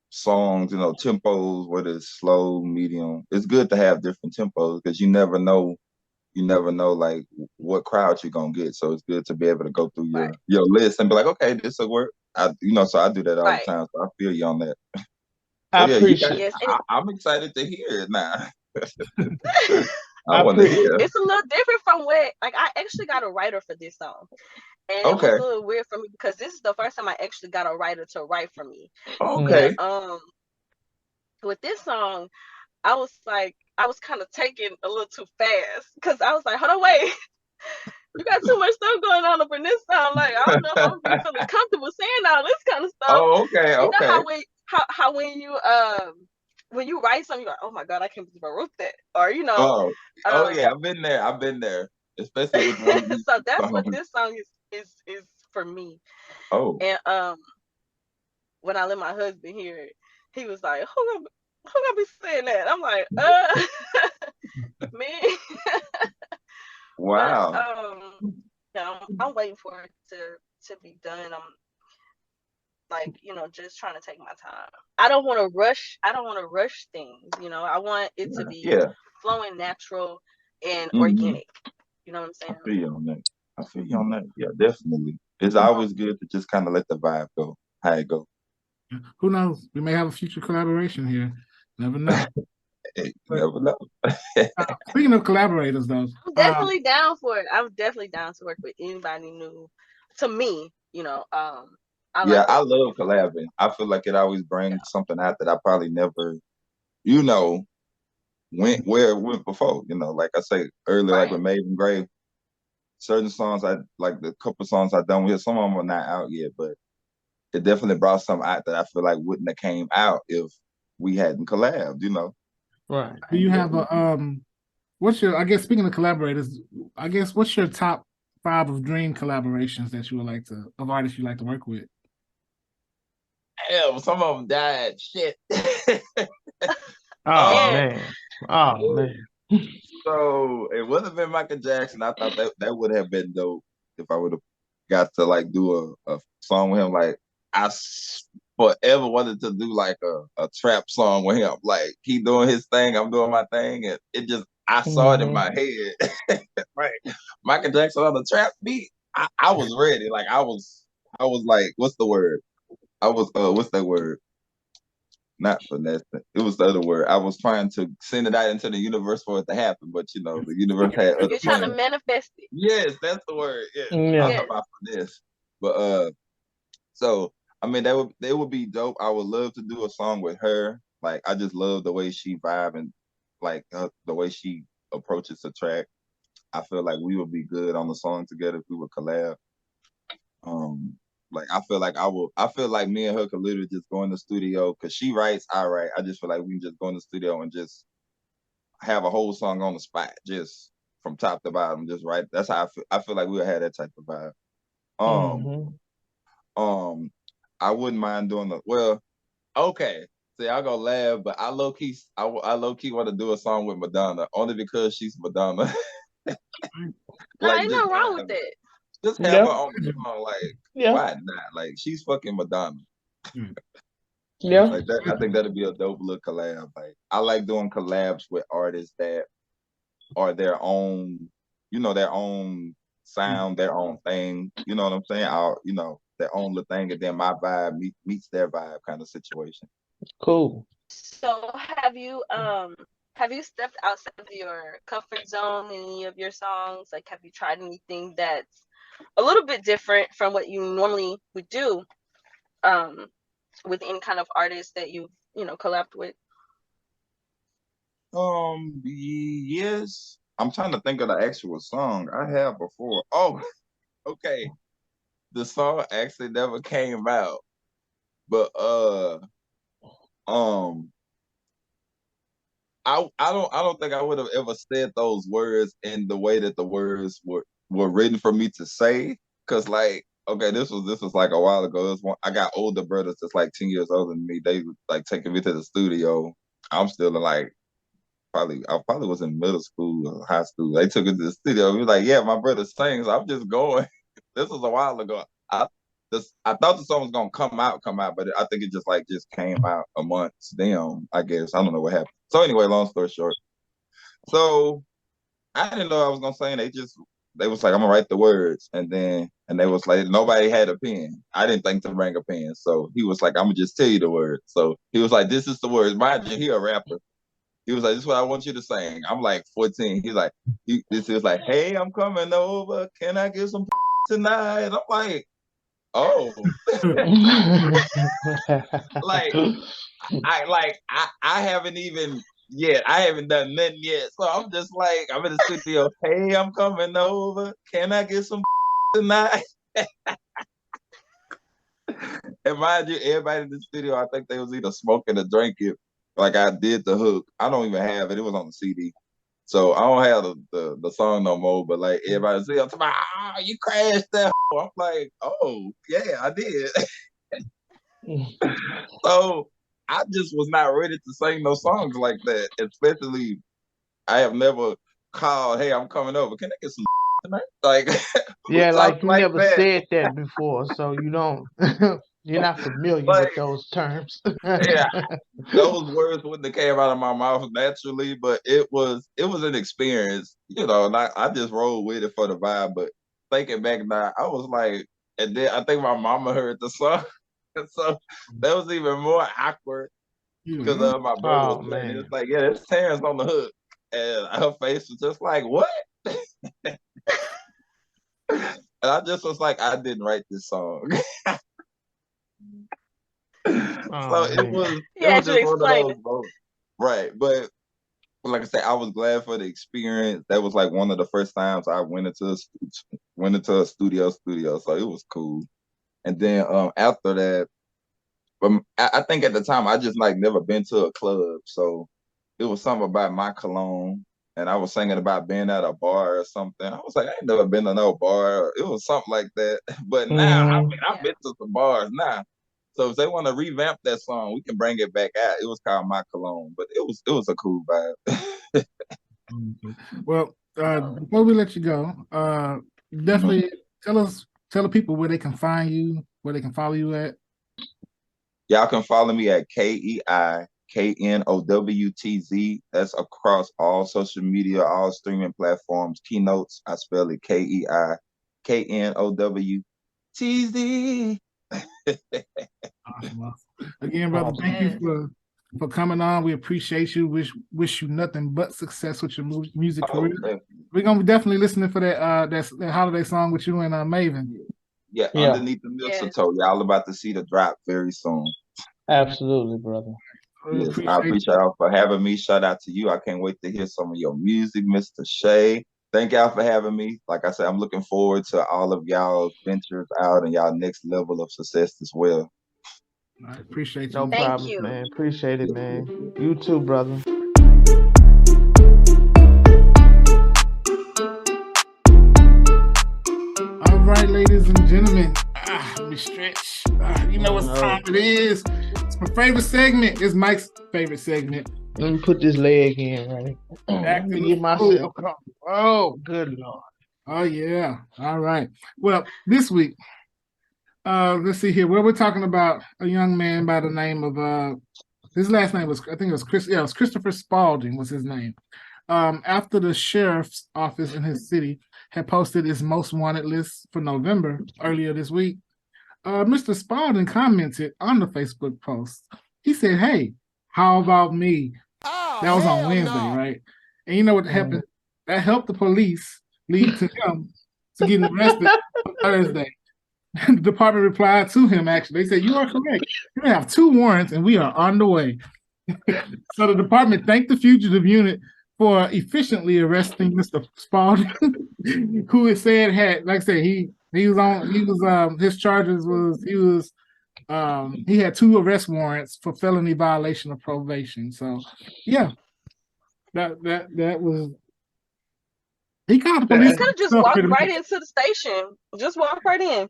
[SPEAKER 4] songs, tempos, whether it's slow, medium. It's good to have different tempos because you never know like what crowd you're gonna get. So it's good to be able to go through your list and be like, okay, this will work. So I do that all the time. So I feel you on that.
[SPEAKER 1] I appreciate it.
[SPEAKER 4] I'm excited to hear it now. I want to hear.
[SPEAKER 2] It's a little different from what, like, I actually got a writer for this song. And it was a little weird for me because this is the first time I actually got a writer to write for me.
[SPEAKER 4] Okay.
[SPEAKER 2] And, with this song, I was kind of taking a little too fast because I was like, hold on, wait. You got too much stuff going on up in this song. Like, I don't know if I'm gonna be feeling comfortable saying all this kind of stuff.
[SPEAKER 4] Oh, okay.
[SPEAKER 2] You know how when you write something, you're like, oh my God, I can't believe I wrote that. Or
[SPEAKER 4] yeah, I've been there. Especially with one of these
[SPEAKER 2] so that's songs. What this song is for me.
[SPEAKER 4] Oh.
[SPEAKER 2] And when I let my husband hear it, he was like, who gonna be saying that? I'm like, me.
[SPEAKER 4] Wow.
[SPEAKER 2] But, I'm waiting for it to be done. I'm like, just trying to take my time. I don't want to rush things. I want it to be flowing natural and organic. You know what I'm saying?
[SPEAKER 4] I feel you on that. Yeah, definitely. It's always good to just kind of let the vibe go, how it go.
[SPEAKER 3] Who knows? We may have a future collaboration here. Never know.
[SPEAKER 4] Hey, never know.
[SPEAKER 3] Speaking of collaborators, though,
[SPEAKER 2] I'm definitely down for it. I'm definitely down to work with anybody new. To me, I
[SPEAKER 4] love collabing. I feel like it always brings something out that I probably never, went where it went before. Like I say earlier, like with Maven Gray, certain songs I like, the couple songs I done with, some of them are not out yet, but it definitely brought something out that I feel like wouldn't have came out if we hadn't collabed,
[SPEAKER 1] Right.
[SPEAKER 3] Do you have I guess speaking of collaborators, what's your top 5 of dream collaborations that you would like to, of artists you like to work with?
[SPEAKER 4] Hell, some of them died. Shit.
[SPEAKER 1] Man.
[SPEAKER 4] So it would have been Michael Jackson. I thought that would have been dope if I would have got to like do a song with him. Like, I forever wanted to do like a trap song with him. Like, he doing his thing, I'm doing my thing, and it just, I saw it in my head. Right, Michael Jackson on the trap beat. I was ready. Like, I was like, what's the word? I was what's that word? Not finesse. It was the other word. I was trying to send it out into the universe for it to happen, but the universe had other plans.
[SPEAKER 2] You're trying to manifest it.
[SPEAKER 4] Yes, that's the word. Yeah. I'm about finesse. But so I mean, they would be dope. I would love to do a song with her. Like, I just love the way she vibe and like the way she approaches the track. I feel like we would be good on the song together if we would collab. Like, I feel like me and her could literally just go in the studio, because she writes, I write. I just feel like we can just go in the studio and just have a whole song on the spot, just from top to bottom, just write. That's how I feel. I feel like we'll have that type of vibe. I wouldn't mind doing okay. See, I'll go laugh, but I low key want to do a song with Madonna, only because she's Madonna.
[SPEAKER 2] Like, ain't nothing wrong with that.
[SPEAKER 4] Just have her on the song, like, why not? Like, she's fucking Madonna.
[SPEAKER 1] Yeah.
[SPEAKER 4] Like that, I think that'd be a dope little collab. Like, I like doing collabs with artists that are their own, their own sound, their own thing. You know what I'm saying? Their own little thing, and then my vibe meets their vibe, kind of situation.
[SPEAKER 1] Cool.
[SPEAKER 2] So have you stepped outside of your comfort zone in any of your songs? Like, have you tried anything that's a little bit different from what you normally would do with any kind of artist that you collabed with?
[SPEAKER 4] Yes. I'm trying to think of the actual song I have before. Oh, okay. The song actually never came out, but um, I don't think I would have ever said those words in the way that the words were written for me to say. Cause like, okay, this was like a while ago. I got older brothers that's like 10 years older than me. They like taking me to the studio. I'm still in like I probably was in middle school or high school. They took it to the studio. We was like, yeah, my brother sings. I'm just going. This was a while ago. I thought the song was gonna come out, but I think it just came out amongst them. I guess I don't know what happened. So anyway, long story short, so I didn't know I was gonna sing. They was like, I'm gonna write the words, and they was like, nobody had a pen. I didn't think to bring a pen, so he was like, I'm gonna just tell you the words. So he was like, this is the words. Mind you, he a rapper. He was like, "This is what I want you to sing." I'm like 14. He's like, this is like, "Hey, I'm coming over. Can I get some tonight?" I'm like, "Oh, like I haven't even yet. I haven't done nothing yet." So I'm just like, I'm in the studio. "Hey, I'm coming over. Can I get some tonight?" And mind you, everybody in the studio, I think they was either smoking or drinking. Like I did the hook. I don't even have it. It was on the CD. So I don't have the song no more, but like everybody say, I'm talking about, you crashed that. I'm like, oh yeah, I did. So I just was not ready to sing no songs like that. Especially, I have never called, "Hey, I'm coming over. Can I get some tonight?" Like, who
[SPEAKER 1] Yeah,
[SPEAKER 4] talks
[SPEAKER 1] like you
[SPEAKER 4] like
[SPEAKER 1] never
[SPEAKER 4] that?
[SPEAKER 1] said that before, so you don't you're not familiar
[SPEAKER 4] Like,
[SPEAKER 1] with those terms.
[SPEAKER 4] yeah, those words wouldn't have came out of my mouth naturally, but it was an experience, and I just rolled with it for the vibe. But thinking back now, I was like, and then I think my mama heard the song, and so that was even more awkward because my brother was
[SPEAKER 1] Oh
[SPEAKER 4] playing. It
[SPEAKER 1] man.
[SPEAKER 4] was like, yeah, there's Terrence on the hook, and her face was just like, what? And I just was like, I didn't write this song. So
[SPEAKER 1] Oh
[SPEAKER 4] it
[SPEAKER 1] man.
[SPEAKER 4] was
[SPEAKER 2] You
[SPEAKER 4] it was
[SPEAKER 2] had to
[SPEAKER 4] just one of
[SPEAKER 2] explain
[SPEAKER 4] those
[SPEAKER 2] it.
[SPEAKER 4] moments. Right. But like I said, I was glad for the experience. That was like one of the first times I went into a studio, so it was cool. And then after that, I think at the time I just like never been to a club, so it was something about my cologne, and I was singing about being at a bar or something. I was like, I ain't never been to no bar. It was something like that. But now, I mean, I've been to some bars now. So if they want to revamp that song, we can bring it back out. It was called My Cologne, but it was a cool vibe.
[SPEAKER 3] Well, before we let you go, definitely tell the people where they can find you, where they can follow you at.
[SPEAKER 4] Y'all can follow me at KeiKnowtz. That's across all social media, all streaming platforms. Kei Knowtz, I spell it KeiKnowtz.
[SPEAKER 3] Awesome. Again, brother,
[SPEAKER 1] Oh
[SPEAKER 3] thank you
[SPEAKER 1] man.
[SPEAKER 3] for coming on. We appreciate you. Wish you nothing but success with your music
[SPEAKER 4] Oh,
[SPEAKER 3] career. We're gonna be definitely listening for that holiday song with you and Maven.
[SPEAKER 4] yeah,
[SPEAKER 1] Yeah,
[SPEAKER 4] underneath the
[SPEAKER 2] Yeah.
[SPEAKER 4] mistletoe. Y'all about to see the drop very soon.
[SPEAKER 1] absolutely, brother.
[SPEAKER 3] We
[SPEAKER 4] Yes, I appreciate
[SPEAKER 3] you.
[SPEAKER 4] y'all for having me. Shout out to you. I can't wait to hear some of your music, Mr. Shay. Thank y'all for having me. Like I said, I'm looking forward to all of y'all ventures out and y'all next level of success as well.
[SPEAKER 3] I appreciate
[SPEAKER 1] No
[SPEAKER 3] you.
[SPEAKER 2] Thank
[SPEAKER 1] problems,
[SPEAKER 2] you.
[SPEAKER 1] man. Appreciate it, man. You too, brother.
[SPEAKER 3] All right, ladies and gentlemen. Let me stretch. You know what time it is. It's my favorite segment. It's Mike's favorite segment.
[SPEAKER 1] Let me put this leg in, right? Let me get myself comfortable. Oh, good Lord.
[SPEAKER 3] Oh, yeah. All right. Well, this week, let's see here. Well, we're talking about a young man by the name of his last name was, I think it was Chris. Yeah, it was Christopher Spalding was his name. After the sheriff's office in his city had posted its most wanted list for November earlier this week, Mr. Spalding commented on the Facebook post. He said, "Hey, how about me?" That was on Wednesday, right? And you know what happened? That helped the police lead to him to getting arrested on Thursday. The department replied to him, actually. They said, "You are correct. You have 2 warrants and we are on the way." So the department thanked the fugitive unit for efficiently arresting Mr. Spaulding, who it said had, like I said, his charges was he had 2 arrest warrants for felony violation of probation. So yeah, that was he called the police.
[SPEAKER 2] He could have just walked right into the station. Just walk right in.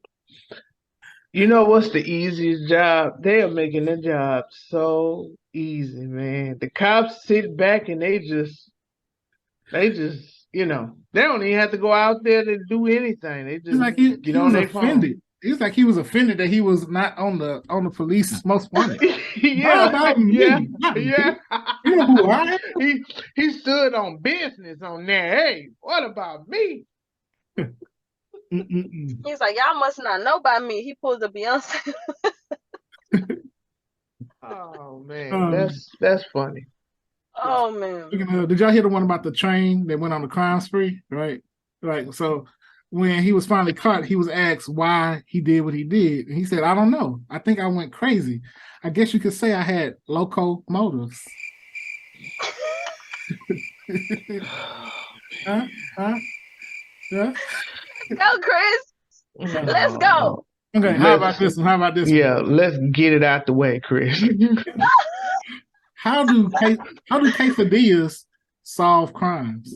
[SPEAKER 1] You know what's the easiest job? They are making the job so easy, man. The cops sit back and they just, you know, they don't even have to go out there to do anything. They just
[SPEAKER 3] like he
[SPEAKER 1] on
[SPEAKER 3] was
[SPEAKER 1] their
[SPEAKER 3] offended.
[SPEAKER 1] phone.
[SPEAKER 3] It's like he was offended that he was not on the police most wanted.
[SPEAKER 1] Yeah,
[SPEAKER 3] about me?
[SPEAKER 1] yeah,
[SPEAKER 3] Not
[SPEAKER 1] yeah.
[SPEAKER 3] You know who I
[SPEAKER 1] am? He stood on business on there. Hey, what about me?
[SPEAKER 2] He's like, y'all must not know about me. He pulled the Beyonce.
[SPEAKER 1] Oh man, that's funny.
[SPEAKER 2] Oh man.
[SPEAKER 3] Did y'all hear the one about the train that went on the crime spree? Right, right. So when he was finally caught, he was asked why he did what he did, and he said, "I don't know. I think I went crazy. I guess you could say I had locomotives." huh? Yeah.
[SPEAKER 2] Go, Chris. Let's go.
[SPEAKER 3] Okay. How about this one?
[SPEAKER 1] Yeah, let's get it out the way, Chris.
[SPEAKER 3] How do quesadillas solve crimes?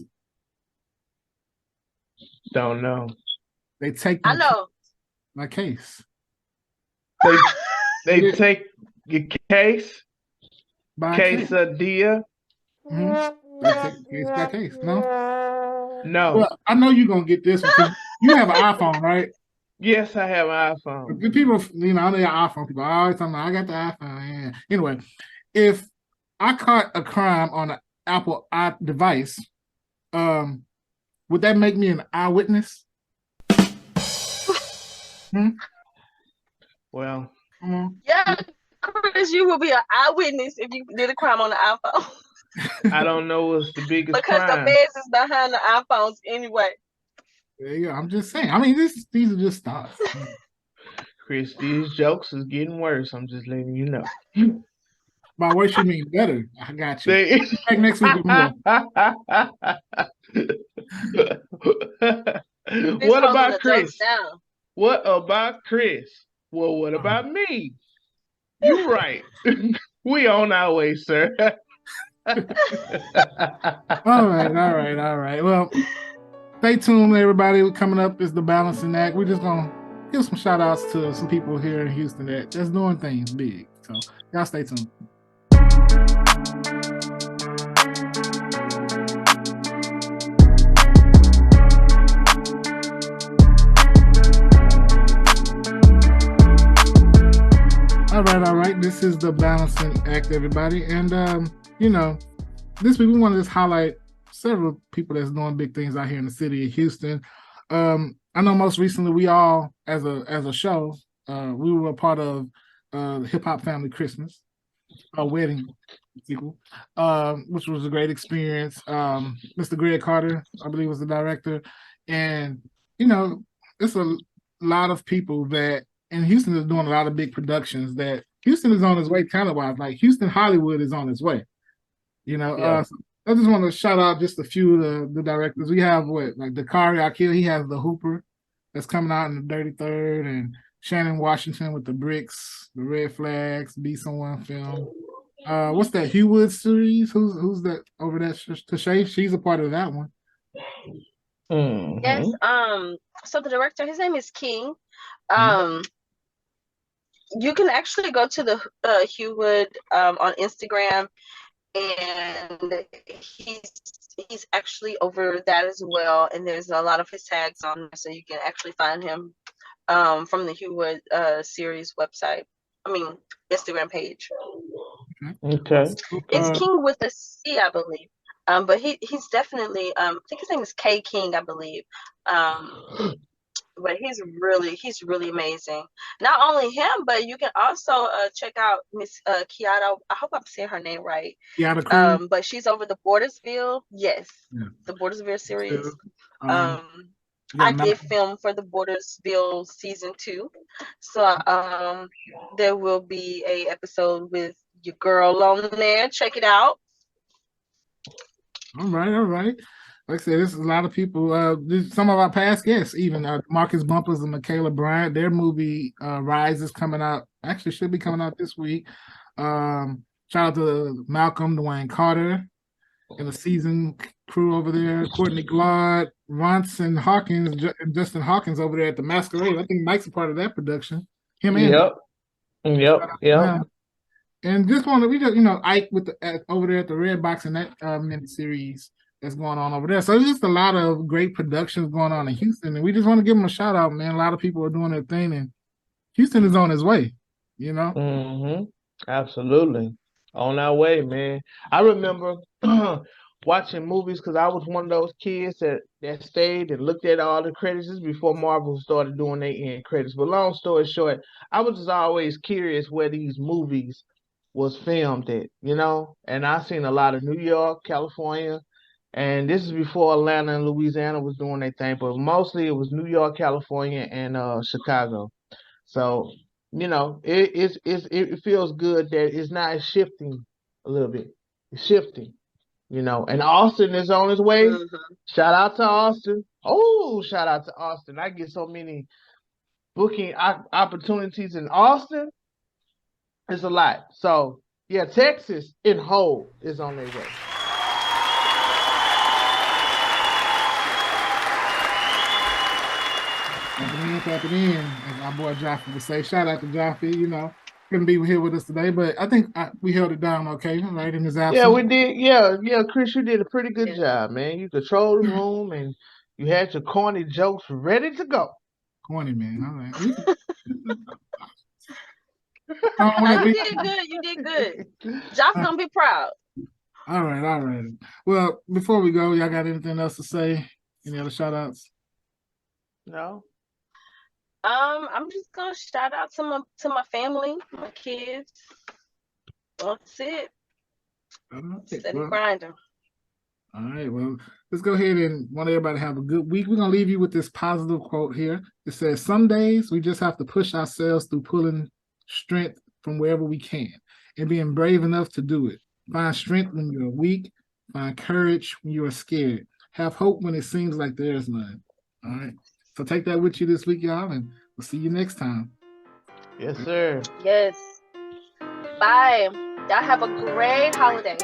[SPEAKER 1] Don't know.
[SPEAKER 3] They take.
[SPEAKER 2] I know.
[SPEAKER 3] My case.
[SPEAKER 1] They take your case.
[SPEAKER 3] Quesadilla. They take case by case. No.
[SPEAKER 1] Well,
[SPEAKER 3] I know you're gonna get this one because you have an iPhone, right?
[SPEAKER 1] Yes, I have an iPhone.
[SPEAKER 3] The people, I know your iPhone people. I always tell me I got the iPhone. Yeah. Anyway, if I caught a crime on an Apple device, would that make me an eyewitness?
[SPEAKER 1] Well,
[SPEAKER 2] yeah, Chris, you will be an eyewitness if you did a crime on the iPhone.
[SPEAKER 1] I don't know what's the biggest
[SPEAKER 2] because
[SPEAKER 1] crime.
[SPEAKER 2] the feds is behind the iPhones anyway.
[SPEAKER 3] Yeah, I'm just saying. I mean, these are just thoughts.
[SPEAKER 1] Chris, these jokes is getting worse. I'm just letting you know.
[SPEAKER 3] By worse, you mean better. I got you. Back next week with more.
[SPEAKER 1] What about Chris? What about Chris? Well, what about me? You're right. We on our way, sir.
[SPEAKER 3] All right. Well, stay tuned, everybody. Coming up is the balancing act. We're just gonna give some shout outs to some people here in Houston that's doing things big. So y'all stay tuned. All right. This is the balancing act, everybody. And this week we want to just highlight several people that's doing big things out here in the city of Houston. I know most recently we all, as a show, we were a part of Hip Hop Family Christmas, our wedding sequel, which was a great experience. Mr. Greg Carter, I believe, was the director, and it's a lot of people that in Houston is doing a lot of big productions. That Houston is on its way, kind of wise. Like Houston Hollywood is on its way.
[SPEAKER 1] Yeah.
[SPEAKER 3] So I just want to shout out just a few of the directors. We have Dakari Akil. He has The Hooper that's coming out in the 33rd, and Shannon Washington with The Bricks, The Red Flags, Be Someone film. What's that Hugh Wood series? Who's that over there? Tashay, she's a part of that one.
[SPEAKER 2] Mm-hmm. Yes. So the director, his name is King. You can actually go to the Hugh Wood on Instagram, and he's actually over that as well. And there's a lot of his tags on there, so you can actually find him from the Hugh Wood series website. I mean, Instagram page.
[SPEAKER 1] Okay.
[SPEAKER 2] It's King with a C, I believe. But he's definitely I think his name is Kei King, I believe. But he's really amazing. Not only him, but you can also check out Miss Kiara. I hope I'm saying her name right.
[SPEAKER 3] Kiara
[SPEAKER 2] but she's over the Bordersville. Yes, the Bordersville series. I did film for the Bordersville season 2, so there will be a episode with your girl on there. Check it out.
[SPEAKER 3] All right. Like I said, this is a lot of people. Some of our past guests, even Marcus Bumpers and Michaela Bryant. Their movie Rise is coming out. Actually, should be coming out this week. Shout out to Malcolm, Dwayne Carter, and the season crew over there. Courtney Glaude, Ronson Hawkins, and Justin Hawkins over there at the Masquerade. I think Mike's a part of that production. Him and
[SPEAKER 1] Yep.
[SPEAKER 3] And just Ike with over there at the Red Box and that mini series that's going on over there. So there's just a lot of great productions going on in Houston, and we just want to give them a shout out, man. A lot of people are doing their thing, and Houston is on its way.
[SPEAKER 1] Absolutely, on our way, man. I remember watching movies because I was one of those kids that stayed and looked at all the credits just before Marvel started doing their end credits. But long story short, I was just always curious where these movies was filmed at, and I seen a lot of New York, California, and this is before Atlanta and Louisiana was doing their thing, but mostly it was New York, California, and Chicago. So, it feels good that it's not shifting a little bit. It's shifting, and Austin is on its way. Shout out to Austin. Oh, shout out to Austin. I get so many booking opportunities in Austin. It's a lot. So, yeah, Texas in whole is on their way.
[SPEAKER 3] Tap it in, as our boy Jaffe would say. Shout out to Jaffe, couldn't be here with us today, but I think we held it down okay, right, in his absence.
[SPEAKER 1] Yeah, we did. Yeah, Chris, you did a pretty good job, man. You controlled the room, and you had your corny jokes ready to go.
[SPEAKER 3] Corny, man. All right.
[SPEAKER 2] You did good. Josh gonna be proud.
[SPEAKER 3] All right. Well, before we go, y'all got anything else to say? Any other shout outs?
[SPEAKER 1] No.
[SPEAKER 2] I'm just gonna shout out to my family, my kids. That's it. Steady grinding.
[SPEAKER 3] All right, well, let's go ahead and want everybody to have a good week. We're gonna leave you with this positive quote here. It says, "Some days we just have to push ourselves through pulling strength from wherever we can and being brave enough to do it. Find strength when you're weak. Find courage when you are scared. Have hope when it seems like there is none." All right. So take that with you this week, y'all, and we'll see you next time.
[SPEAKER 1] Yes, sir.
[SPEAKER 2] Yes. Bye. Y'all have a great holiday.